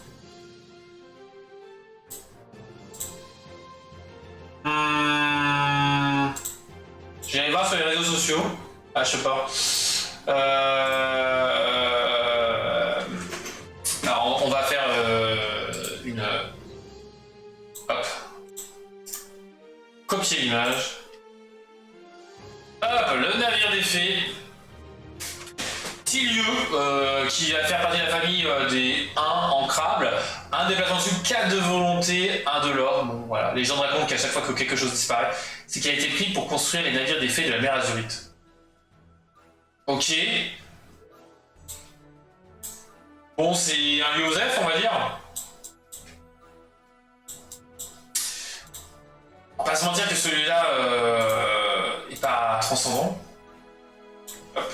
J'irai voir sur les réseaux sociaux. Ah, je sais pas. Alors, on va faire une... Hop. Copier l'image. Hop, le navire des fées. 6 lieux qui va faire partie de la famille des 1 ancrables, 1 déplacement dessus, 4 de volonté, 1 de l'or. Bon voilà, les gens racontent qu'à chaque fois que quelque chose disparaît, c'est qu'il a été pris pour construire les navires des fées de la mer Azurite. Ok. Bon, c'est un Yosef, on va dire. On va pas se mentir que celui-là est pas transcendant. Hop.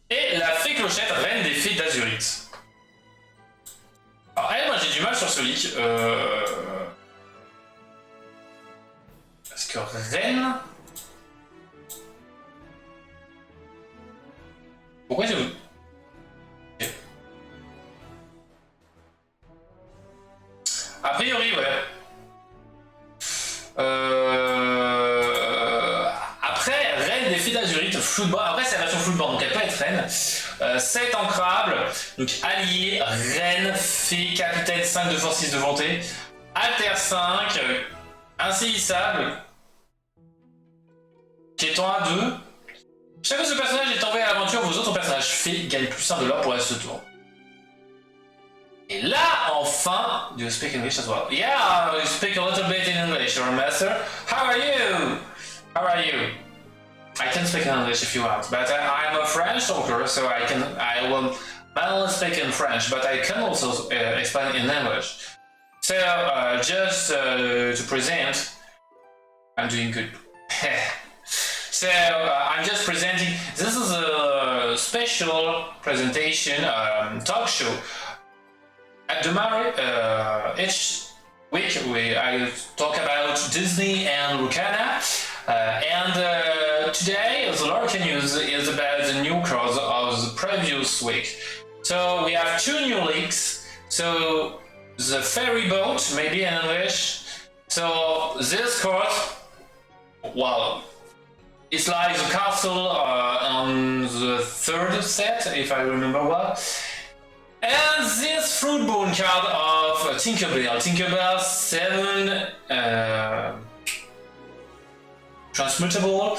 Et la fée Clochette, reine des fées d'Azurite. Alors elle, moi j'ai du mal sur ce leak. Parce que reine... Pourquoi j'ai... A priori, ouais. Après, reine des fées d'Azurite, Floodborn. Après, c'est la version Floodborn, donc elle peut être reine. 7 ancrables, donc allié, reine, fée, capitaine, 5 de force, 6 de volonté. Alter 5, insaisissable. Qui est en A2. Chaque fois que ce personnage est envoyé à l'aventure, vos autres personnages fées gagnent plus 1 de l'or pour ce tour. Et là, enfin, do you speak English as well? Yeah, I speak a little bit in English, your master. How are you? How are you? I can speak in English if you want, but I'm a French talker, so I will not only speak in French, but I can also explain in English. So, just to present, I'm doing good. So, I'm just presenting, this is a special presentation, talk show. At the each week I talk about Disney and Lucana, and today the Lorcan news is about the new cards of the previous week. So we have 2 new leaks. So the ferry boat, maybe in English. So this card, well, it's like the castle on the 3rd set, if I remember well. And this Fruitbone card of Tinkerbell. Tinkerbell 7 Transmutable.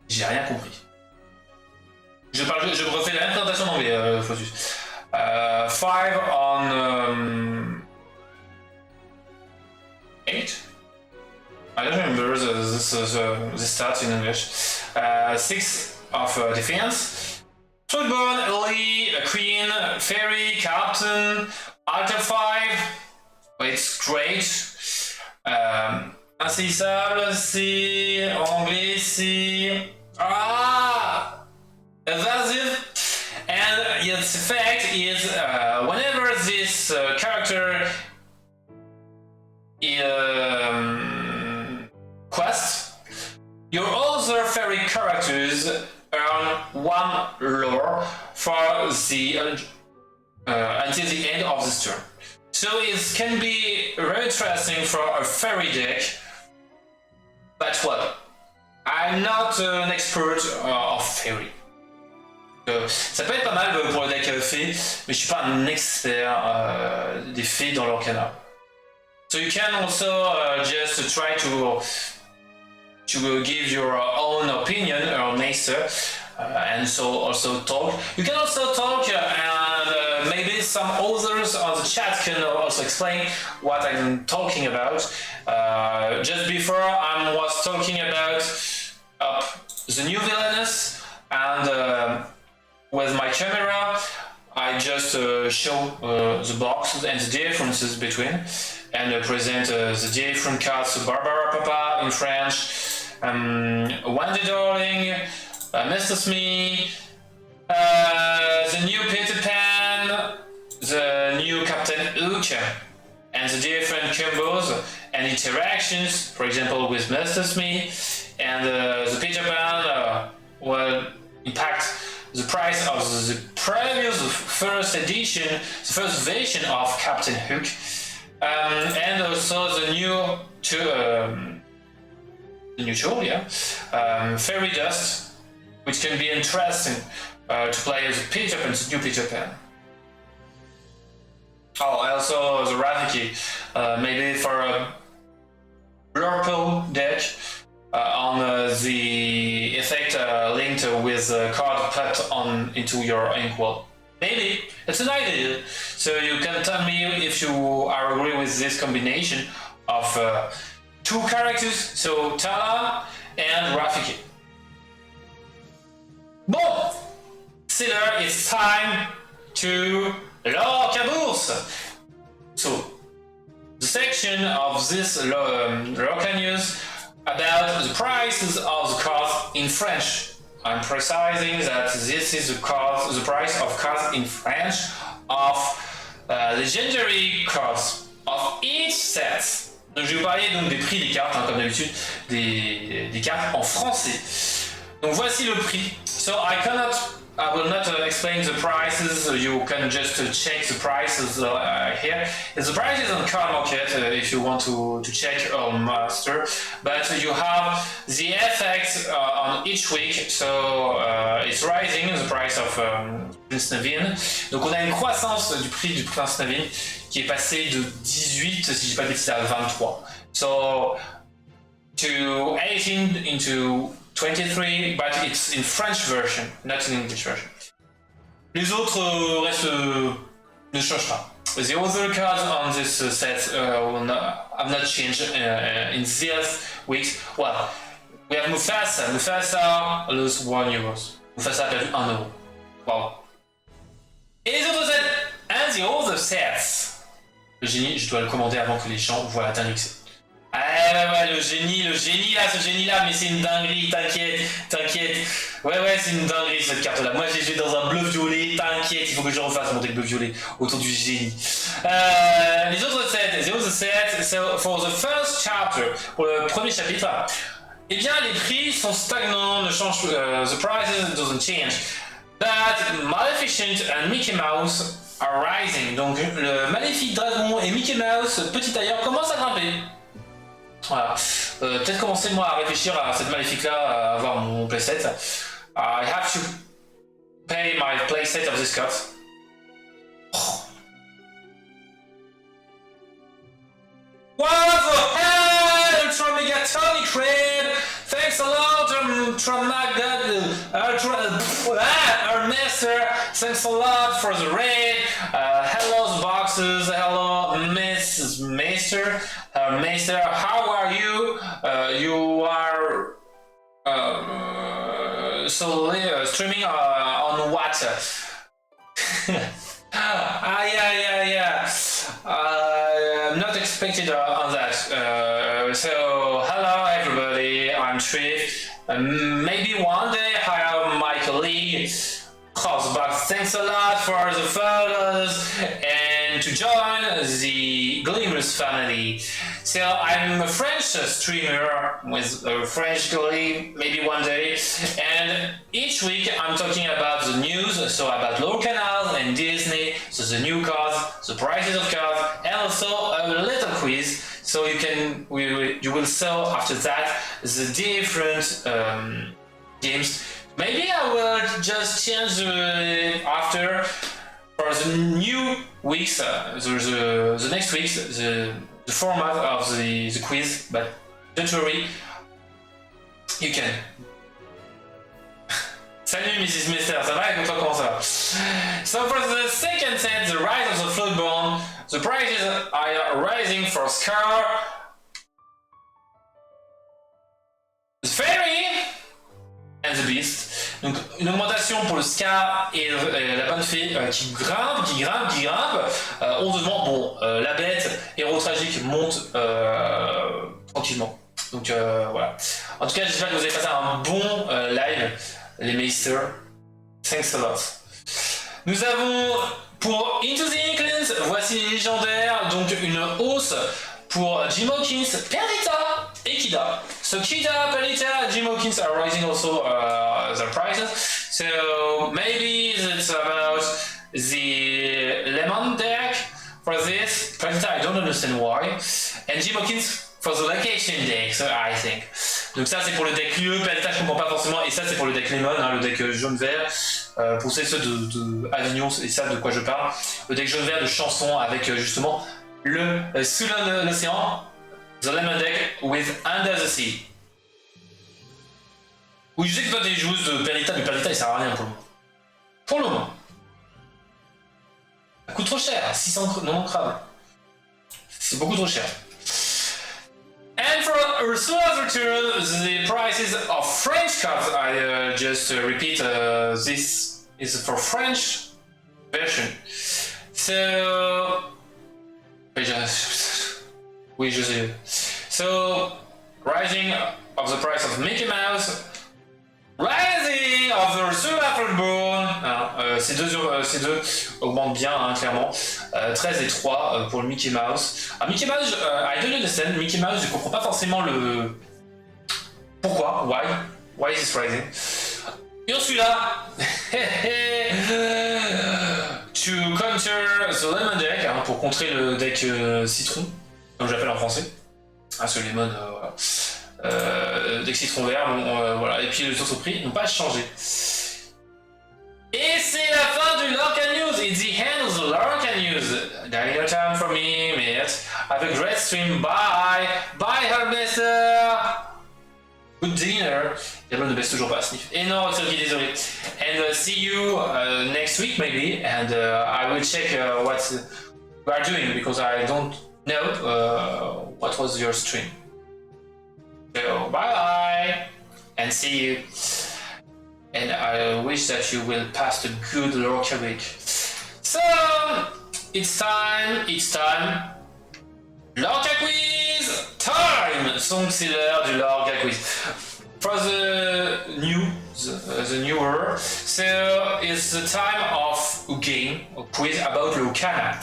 J'ai rien compris. Je refais la même présentation en anglais, Fautus. 5 on 8? I don't remember the stats in English. 6 of defense. Fruitbone, Lee, Queen, Fairy, Captain, Alter 5, it's great. Insaisissable, c'est anglais, c'est... Ah! Evasive. And its effect is whenever this character quest, your other fairy characters earn 1 lore for the until the end of this turn. So it can be very interesting for a fairy deck. But what? I'm not an expert of fairy. Ça peut être pas mal pour le deck fée, mais je suis pas un expert des fées dans l'Orcana. So you can also just try to give your own opinion or answer, and so also talk. You can also talk, and maybe some others on the chat can also explain what I'm talking about. Just before I was talking about the new villainous, and with my camera I just show the boxes and the differences between, and present the different cards. Barbara Papa in French, Wendy Darling, Mr. Smith, the new Peter Pan, the new Captain Hook, and the different combos and interactions, for example with Mr. Smith, and the Peter Pan will impact the price of the previous first edition, the first version of Captain Hook, and also the new tool, Fairy Dust, which can be interesting to play as Peter Pan, the new Peter Pan. Oh, also the Rafiki, maybe for a purple deck, on the effect linked with the card put on into your inkwell. Maybe it's an idea. So you can tell me if you are agree with this combination of two characters, so Tala and Rafiki. Bon, c'est l'heure. It's time to Lorca Bourse. So the section of this Lorca news about the prices of the cards in French. I'm precising that this is the price of cards in French of legendary cards of each set. Donc je vais vous parler donc des prix des cartes, hein, comme d'habitude, des cartes en français. Donc voici le prix. So I will not explain the prices. You can just check the prices here. It's the prices on card market if you want to check on master. But you have the effects on each week. So it's rising the price of Prince Naveen. Donc on a une croissance du prix du Prince Naveen qui est passé de 18, si je dis pas de bêtises, à 23. So to 18 into 23, but it's in French version, not in English version. Les autres restent ne changent pas. The other cards on this set have not changed in these weeks. Well, we have Mufasa. Mufasa lose 1 euro. Mufasa a perdu 1 euro. Wow. Et les autres sets, and the other sets. Le génie, je dois le commander avant que les gens voient la dernière. Ah ouais, le génie là, ce génie là, mais c'est une dinguerie, t'inquiète. Ouais, c'est une dinguerie cette carte là. Moi j'ai joué dans un bleu violet, t'inquiète, il faut que je refasse mon deck bleu violet autour du génie. Les autres sets, so for the first chapter, pour le premier chapitre, eh bien les prix sont stagnants, ne changent, the prices doesn't change. But Maleficent and Mickey Mouse are rising. Donc le Maléfique Dragon et Mickey Mouse, petit tailleur, commencent à grimper. Voilà. Peut-être commencer moi à réfléchir à cette maléfique là, à avoir mon playset. I have to pay my playset of this card. Oh. What the hell? Ultra Megatonic Red! Thanks a lot, Ultra our master. Thanks a lot for the raid. Hello, boxes. Hello, Mrs. Maester. Maester, how are you? You are streaming on what? Yeah. I'm not expected on that. So, hello everybody. I'm Triff. Maybe one day I have my colleague. But thanks a lot for the photos and to join the Glimmers family. So I'm a French streamer with a French colleague, maybe one day, and each week I'm talking about the news, so about lower canals and Disney, so the new cards, the prices of cards, and also a little quiz, so you will saw after that the different games. Maybe I will just change after for the new weeks, the next weeks, the format of the quiz, but don't worry, you can. Salut Mrs. Mister, ça va et toi comment ça va? So for the second set, the rise of the Floodborn, the prices are rising for Scar, the Fairy, and the Beast. Donc une augmentation pour le Scar et la bonne fée qui grimpe. Honteusement, bon, la bête, héros tragique, monte tranquillement. Donc voilà. En tout cas, j'espère que vous avez passé un bon live, les Meisters. Thanks a lot. Nous avons pour Into the Inklands, voici les légendaires, donc une hausse pour Jim Hawkins, Perdita et Kida. So Kida, Perdita, Jim Hawkins are rising also their prices. So maybe it's about the Lemon deck for this. Perdita, I don't understand why. And Jim Hawkins for the Location deck, so I think. Donc ça c'est pour le deck lieu, Perdita je comprends pas forcément, et ça c'est pour le deck Lemon, hein, le deck jaune-vert. Pour ceux de Avignon, et ça de quoi je parle. Le deck jaune-vert de chansons avec justement le sous l'océan, the Lemon deck with Under the Sea. Oui, je sais que toi t'es joueuse de Perdita, mais Perdita il sert à rien pour le moment. Pour le moment. Ça coûte trop cher, 600 crabes. C'est beaucoup trop cher. And for Ursula's return, the prices of French cards, I just repeat, this is for French version. So... Oui, je sais. So, rising of the price of Mickey Mouse, rising of the Ursula Firstborn. Ces deux augmentent bien, hein, clairement. 13 et 3 pour le Mickey Mouse. Mickey Mouse, I don't understand. Mickey Mouse, je comprends pas forcément le... Pourquoi? Why is this rising? Ursula to counter the lemon deck, hein, pour contrer le deck citron, comme j'appelle en français. Ce lemon, voilà. Deck citron vert, bon, voilà. Et puis les autres prix n'ont pas changé. Et c'est la fin du Lorca News. It's the end of the Lorca News. Dinner time for me, mate. Have a great stream. Bye. Bye, Hermester. Good dinner. Diablo ne baisse toujours pas, Sniff. Et non, Turkey, désolé. And see you next week, maybe. And I will check what we are doing, because I don't know what was your stream. So, bye-bye. And see you. And I wish that you will pass a good Lorca week. So, it's time. Lorca Quiz time! Donc c'est l'heure du Lorca Quiz. For the newer, so it's the time of a game, a quiz about Lorcana.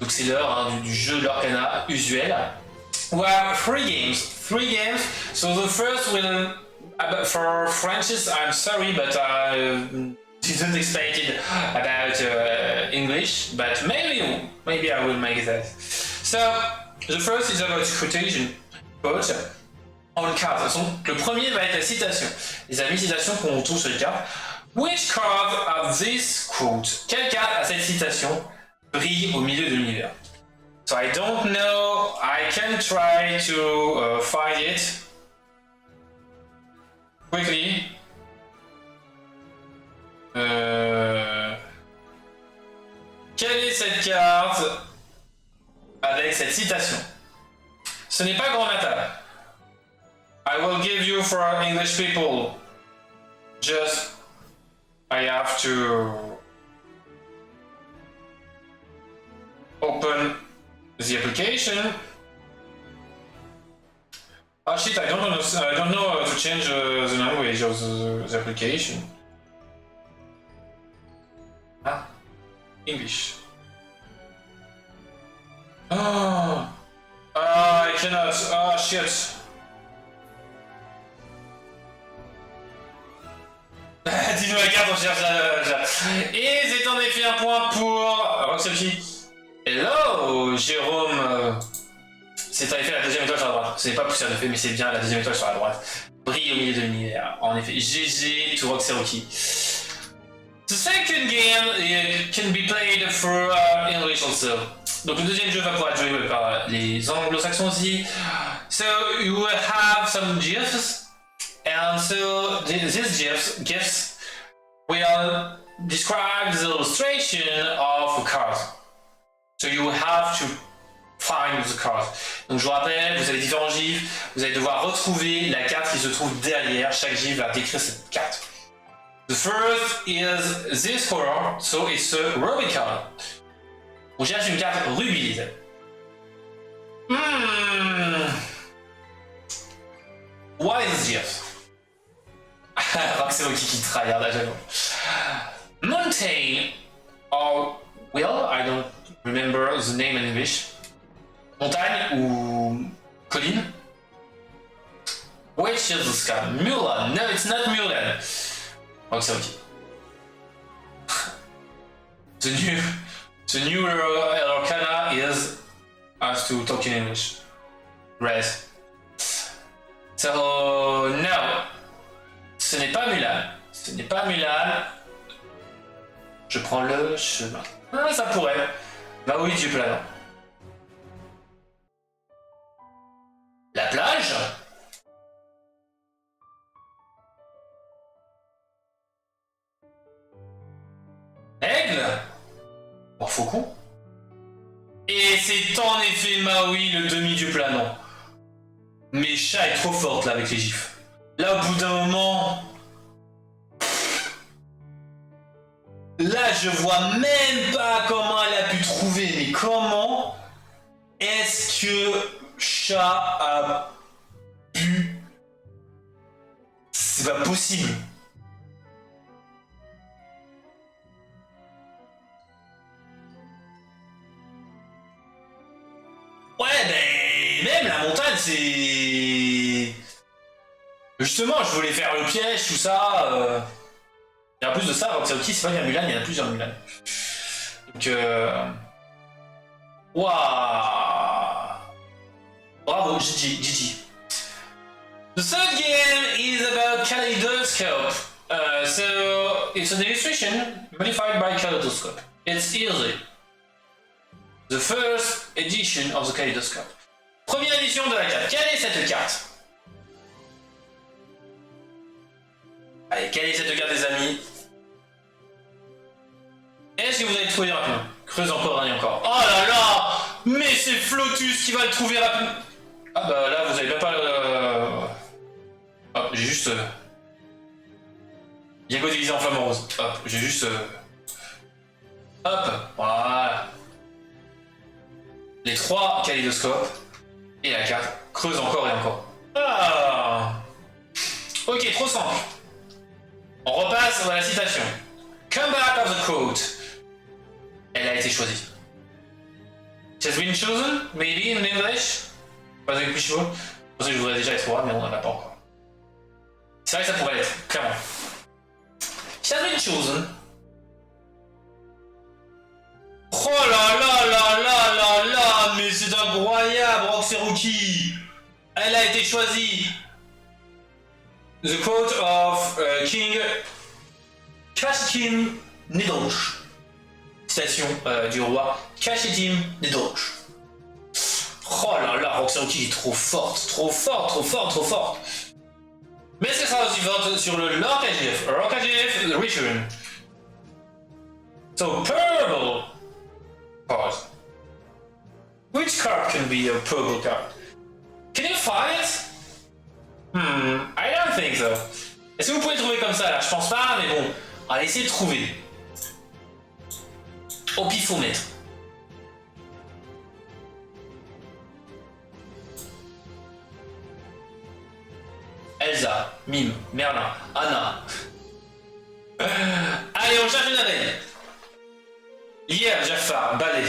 Donc c'est l'heure du jeu Lorcana usuel. We have three games. So the first will, for Francis, I'm sorry, but I didn't expect it about English, but maybe I will make that. So, the first is about quotation. Quote on cards. Le premier va être la citation. Les amis, citation qu'on trouve sur les cartes. Which card of this quote? Quelle carte a cette citation brille au milieu de l'univers? So I don't know. I can try to find it quickly. Quelle est cette carte avec cette citation? Ce n'est pas Grand Natal. I will give you for English people. Just I have to open the application. Oh shit, I don't know how to change the language of the application. English. Oh, I cannot. Oh shit. Dis-nous la carte, on cherche. Et c'est en effet un point pour Roxelki. Hello, Jérôme. C'est en effet la deuxième étoile sur la droite. Ce n'est pas plus en effet, mais c'est bien la deuxième étoile sur la droite. Brille au milieu de l'univers. En effet, GG to Roxelki. The second game can be played for English also. Donc le deuxième jeu va pouvoir être joué par les anglo-saxons aussi. So you will have some GIFs, and so these GIFs will describe the illustration of a card. So you will have to find the card. Donc je vous rappelle, vous avez différents GIFs, vous allez devoir retrouver la carte qui se trouve derrière. Chaque GIF va décrire cette carte. The first is this color, so it's a ruby color. On cherche une carte rubis. What is this? Roxelki qui tryhard à jamais. Mountain, or well, I don't remember the name in English. Montagne ou colline? Which is this card? Mulan. No, it's not Mulan. Roxelki. The new Lorcana is has to talk in English. Red. So, no. Ce n'est pas Mulan. Ce n'est pas Mulan. Je prends le chemin. Ah, ça pourrait. Bah oui, du plan. La plage? Aigle. Morphocon. Et c'est en effet Maui, le demi-dieu planant. Mais Chat est trop forte là avec les gifs. Là, au bout d'un moment... Là, je vois même pas comment elle a pu trouver. Mais comment est-ce que Chat a pu... C'est pas possible. Ouais, ben... Même la montagne, c'est... Justement, je voulais faire le piège, tout ça... Et en plus de ça, Roxauki, c'est pas qu'un Mulan, il y en a plusieurs Mulan. Donc, Waouh! Bravo, GG. The third game is about kaleidoscope. So, it's an illustration modified by kaleidoscope. It's easy. The first edition of the kaleidoscope. Première édition de la carte. Quelle est cette carte? Allez, quelle est cette carte, les amis? Est-ce que vous allez trouver rapidement? Creuse encore et encore. Oh là là! Mais c'est Flotus qui va le trouver rapidement. Ah bah là, vous avez même pas le... Hop, j'ai juste... Diego déguisé en flamme rose. Hop, j'ai juste... Hop, voilà. Les 3 kaléidoscopes. Et la carte. Creuse encore et encore. Ah! Ok, trop simple. On repasse à la citation. Come back of the quote. Elle a été choisie. It has been chosen, maybe in English. Pas avec plus chaud. Je pensais que je voudrais déjà être roi, mais on n'en a pas encore. C'est vrai que ça pourrait l'être, clairement. It has been chosen. Oh là là là là là là, mais c'est incroyable, Roxeruki. Elle a été choisie. The quote of King Kashitim Nidrosh. Citation du roi Kashitim Nidrosh. Oh là là, Roxeruki est trop forte, trop forte, trop forte, trop forte. Mais est-ce que ça va aussi forte sur le Lorkagif? Lorkagif Return. So, purple card. Which card can be a purple card? Can you find it? I don't think so. Est-ce que vous pouvez trouver comme ça là? Je pense pas, mais bon, on va essayer de trouver. Au pifomètre. Elsa, Mime, Merlin, Anna. Allez, on cherche une abeille. Hier, Jafar, Balai.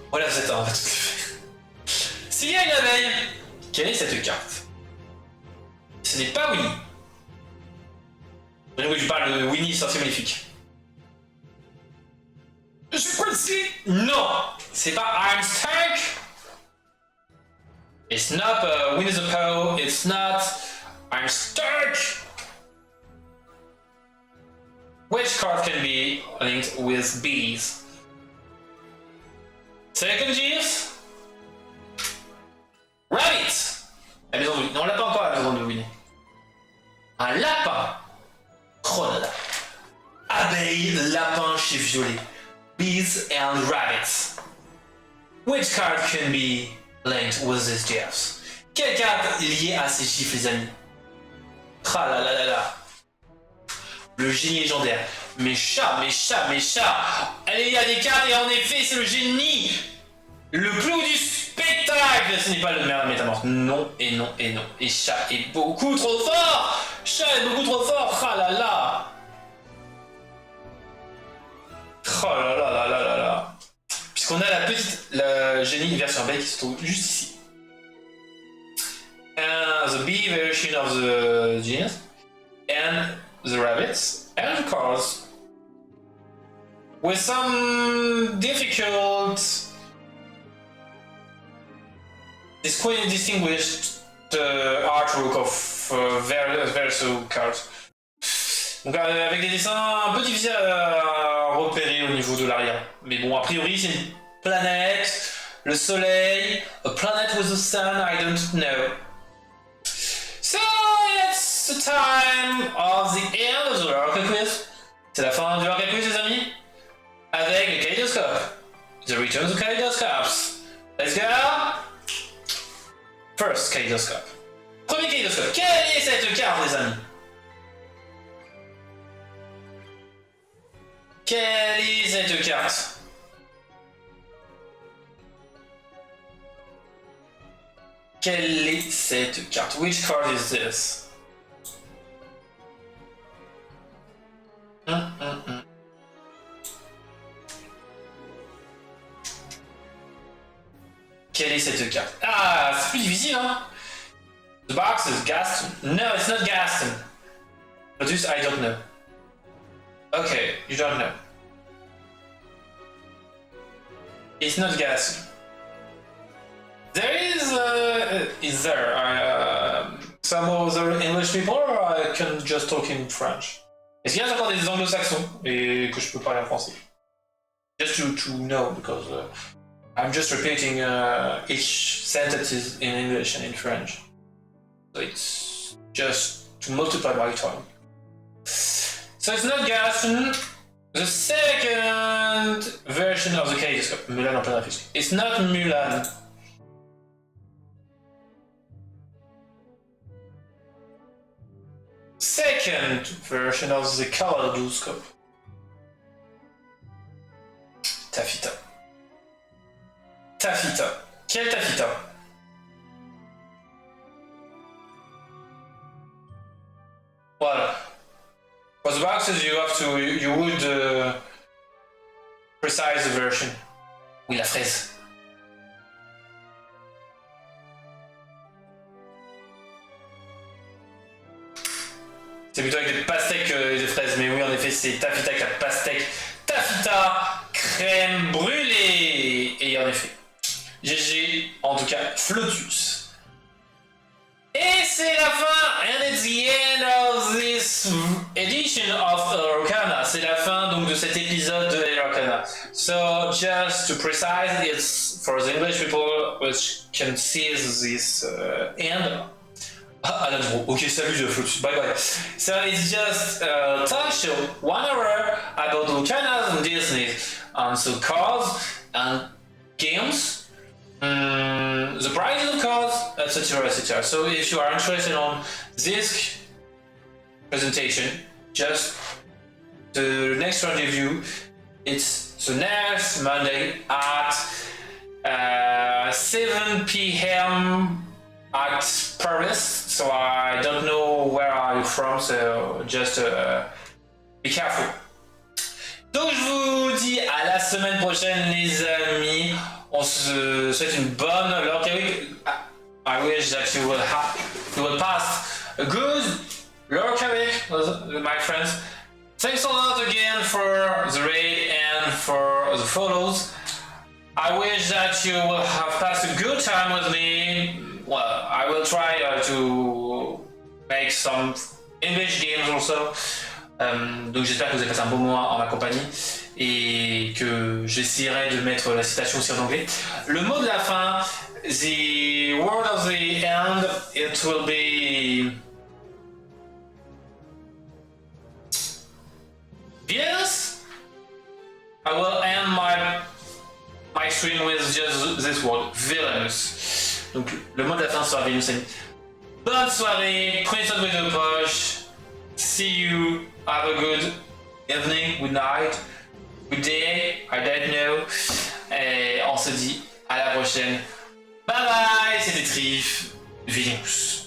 Voilà, c'est un, on va tout les faire. S'il y a une abeille, quelle est cette carte? Ce n'est pas Winnie. Je parle de Winnie, sorcier maléfique. Je suis coincé. Non, c'est pas Armstrong. It's not Winnie the Pooh. It's not Armstrong. Which card can be linked with bees? Second Jeeves. Rabbit. La maison de Winnie. Non, on l'a pas encore, la maison de Winnie. Un lapin. Oh là là. Abeille, lapin chez Violet. Bees and rabbits. Which card can be linked with these gifs? Quelle carte est liée à ces chiffres, les amis? Ah là là là là. Le génie légendaire. Mes chats, mes chats, mes chats. Allez, il y a des cartes et en effet, c'est le génie. Le plus haut du spectacle. Ce n'est pas le meilleur métamorphe. Non, et non, et non. Et chat est beaucoup trop fort. Chat est beaucoup trop fort. Ah là là. Oh là là là là là là. Puisqu'on a la génie version abeille qui se trouve juste ici. And the bee version of the genius. And the rabbits. And the cars. With some difficult... distinguished artwork of various cards. Donc avec des dessins un peu difficiles à repérer au niveau de l'arrière. Mais bon, a priori c'est une planète, le soleil, a planet with the sun, I don't know. So it's the time of the end of the Oracle Quiz. C'est la fin du Oracle Quiz, les amis. the return to Kaleidoscopes. Let's go! First Kaleidoscope. Premier Kaleidoscope. Quelle est cette carte, les amis? Quelle est cette carte? Quelle est cette carte? Which card is this? Quelle est cette carte? Ah, c'est plus difficile, hein? The box is Gaston. No, it's not Gaston. Produce, I don't know. Okay, you don't know. It's not Gaston. There is there some other English people, or I can just talk in French? Est-ce qu'il y a encore des anglo-saxons et que je peux parler en français? Just to know, because I'm just repeating each sentences in English and in French. So it's just to multiply my time. So it's not Gaston. The second version of the Kaleidoscope, Mulan en plein réflexion. It's not Mulan. Second version of the Kaleidoscope. Taffeta. Taffeta. Quel taffeta? Well, for the boxes you would precise the version. Oui, la fraise. C'est plutôt avec des pastèques que des fraises, mais oui, en effet, c'est taffeta avec la pastèque. Taffeta, crème brûlée. Et en effet, GG, en tout cas, Flotus. Et c'est la fin, and it's the end of this edition of Arcana. C'est la fin donc de cet épisode de Arcana. So just to precise, it's for the English people which can see this end. Ah, Alan Bro. Ok, salut, Flotus. Bye bye. So it's just a talk show, 1 hour about Arcana and Disney, and so cards and games. The prices of cards, etc, etc. So if you are interested on this presentation, just the next rendezvous, it's the next Monday at 7 p.m. at Paris. So I don't know where are you from, so just be careful. Donc je vous dis à la semaine prochaine, les amis. On se souhaite une bonne Lorca week. I wish that you will pass a good Lorca week, my friends. Thanks a lot again for the raid and for the follows. I wish that you will have passed a good time with me. Well, I will try to make some English games also. Donc j'espère que vous avez passé un bon moment en ma compagnie et que j'essaierai de mettre la citation aussi en anglais. Le mot de la fin, the word of the end, it will be villainous. I will end my stream with just this word, villainous. Donc le mot de la fin sera villainous. Bonne soirée, prenez soin de vos deux poches. See you. Have a good evening, good night, good day, I don't know. Et on se dit à la prochaine. Bye bye, c'était Trif, Villainous.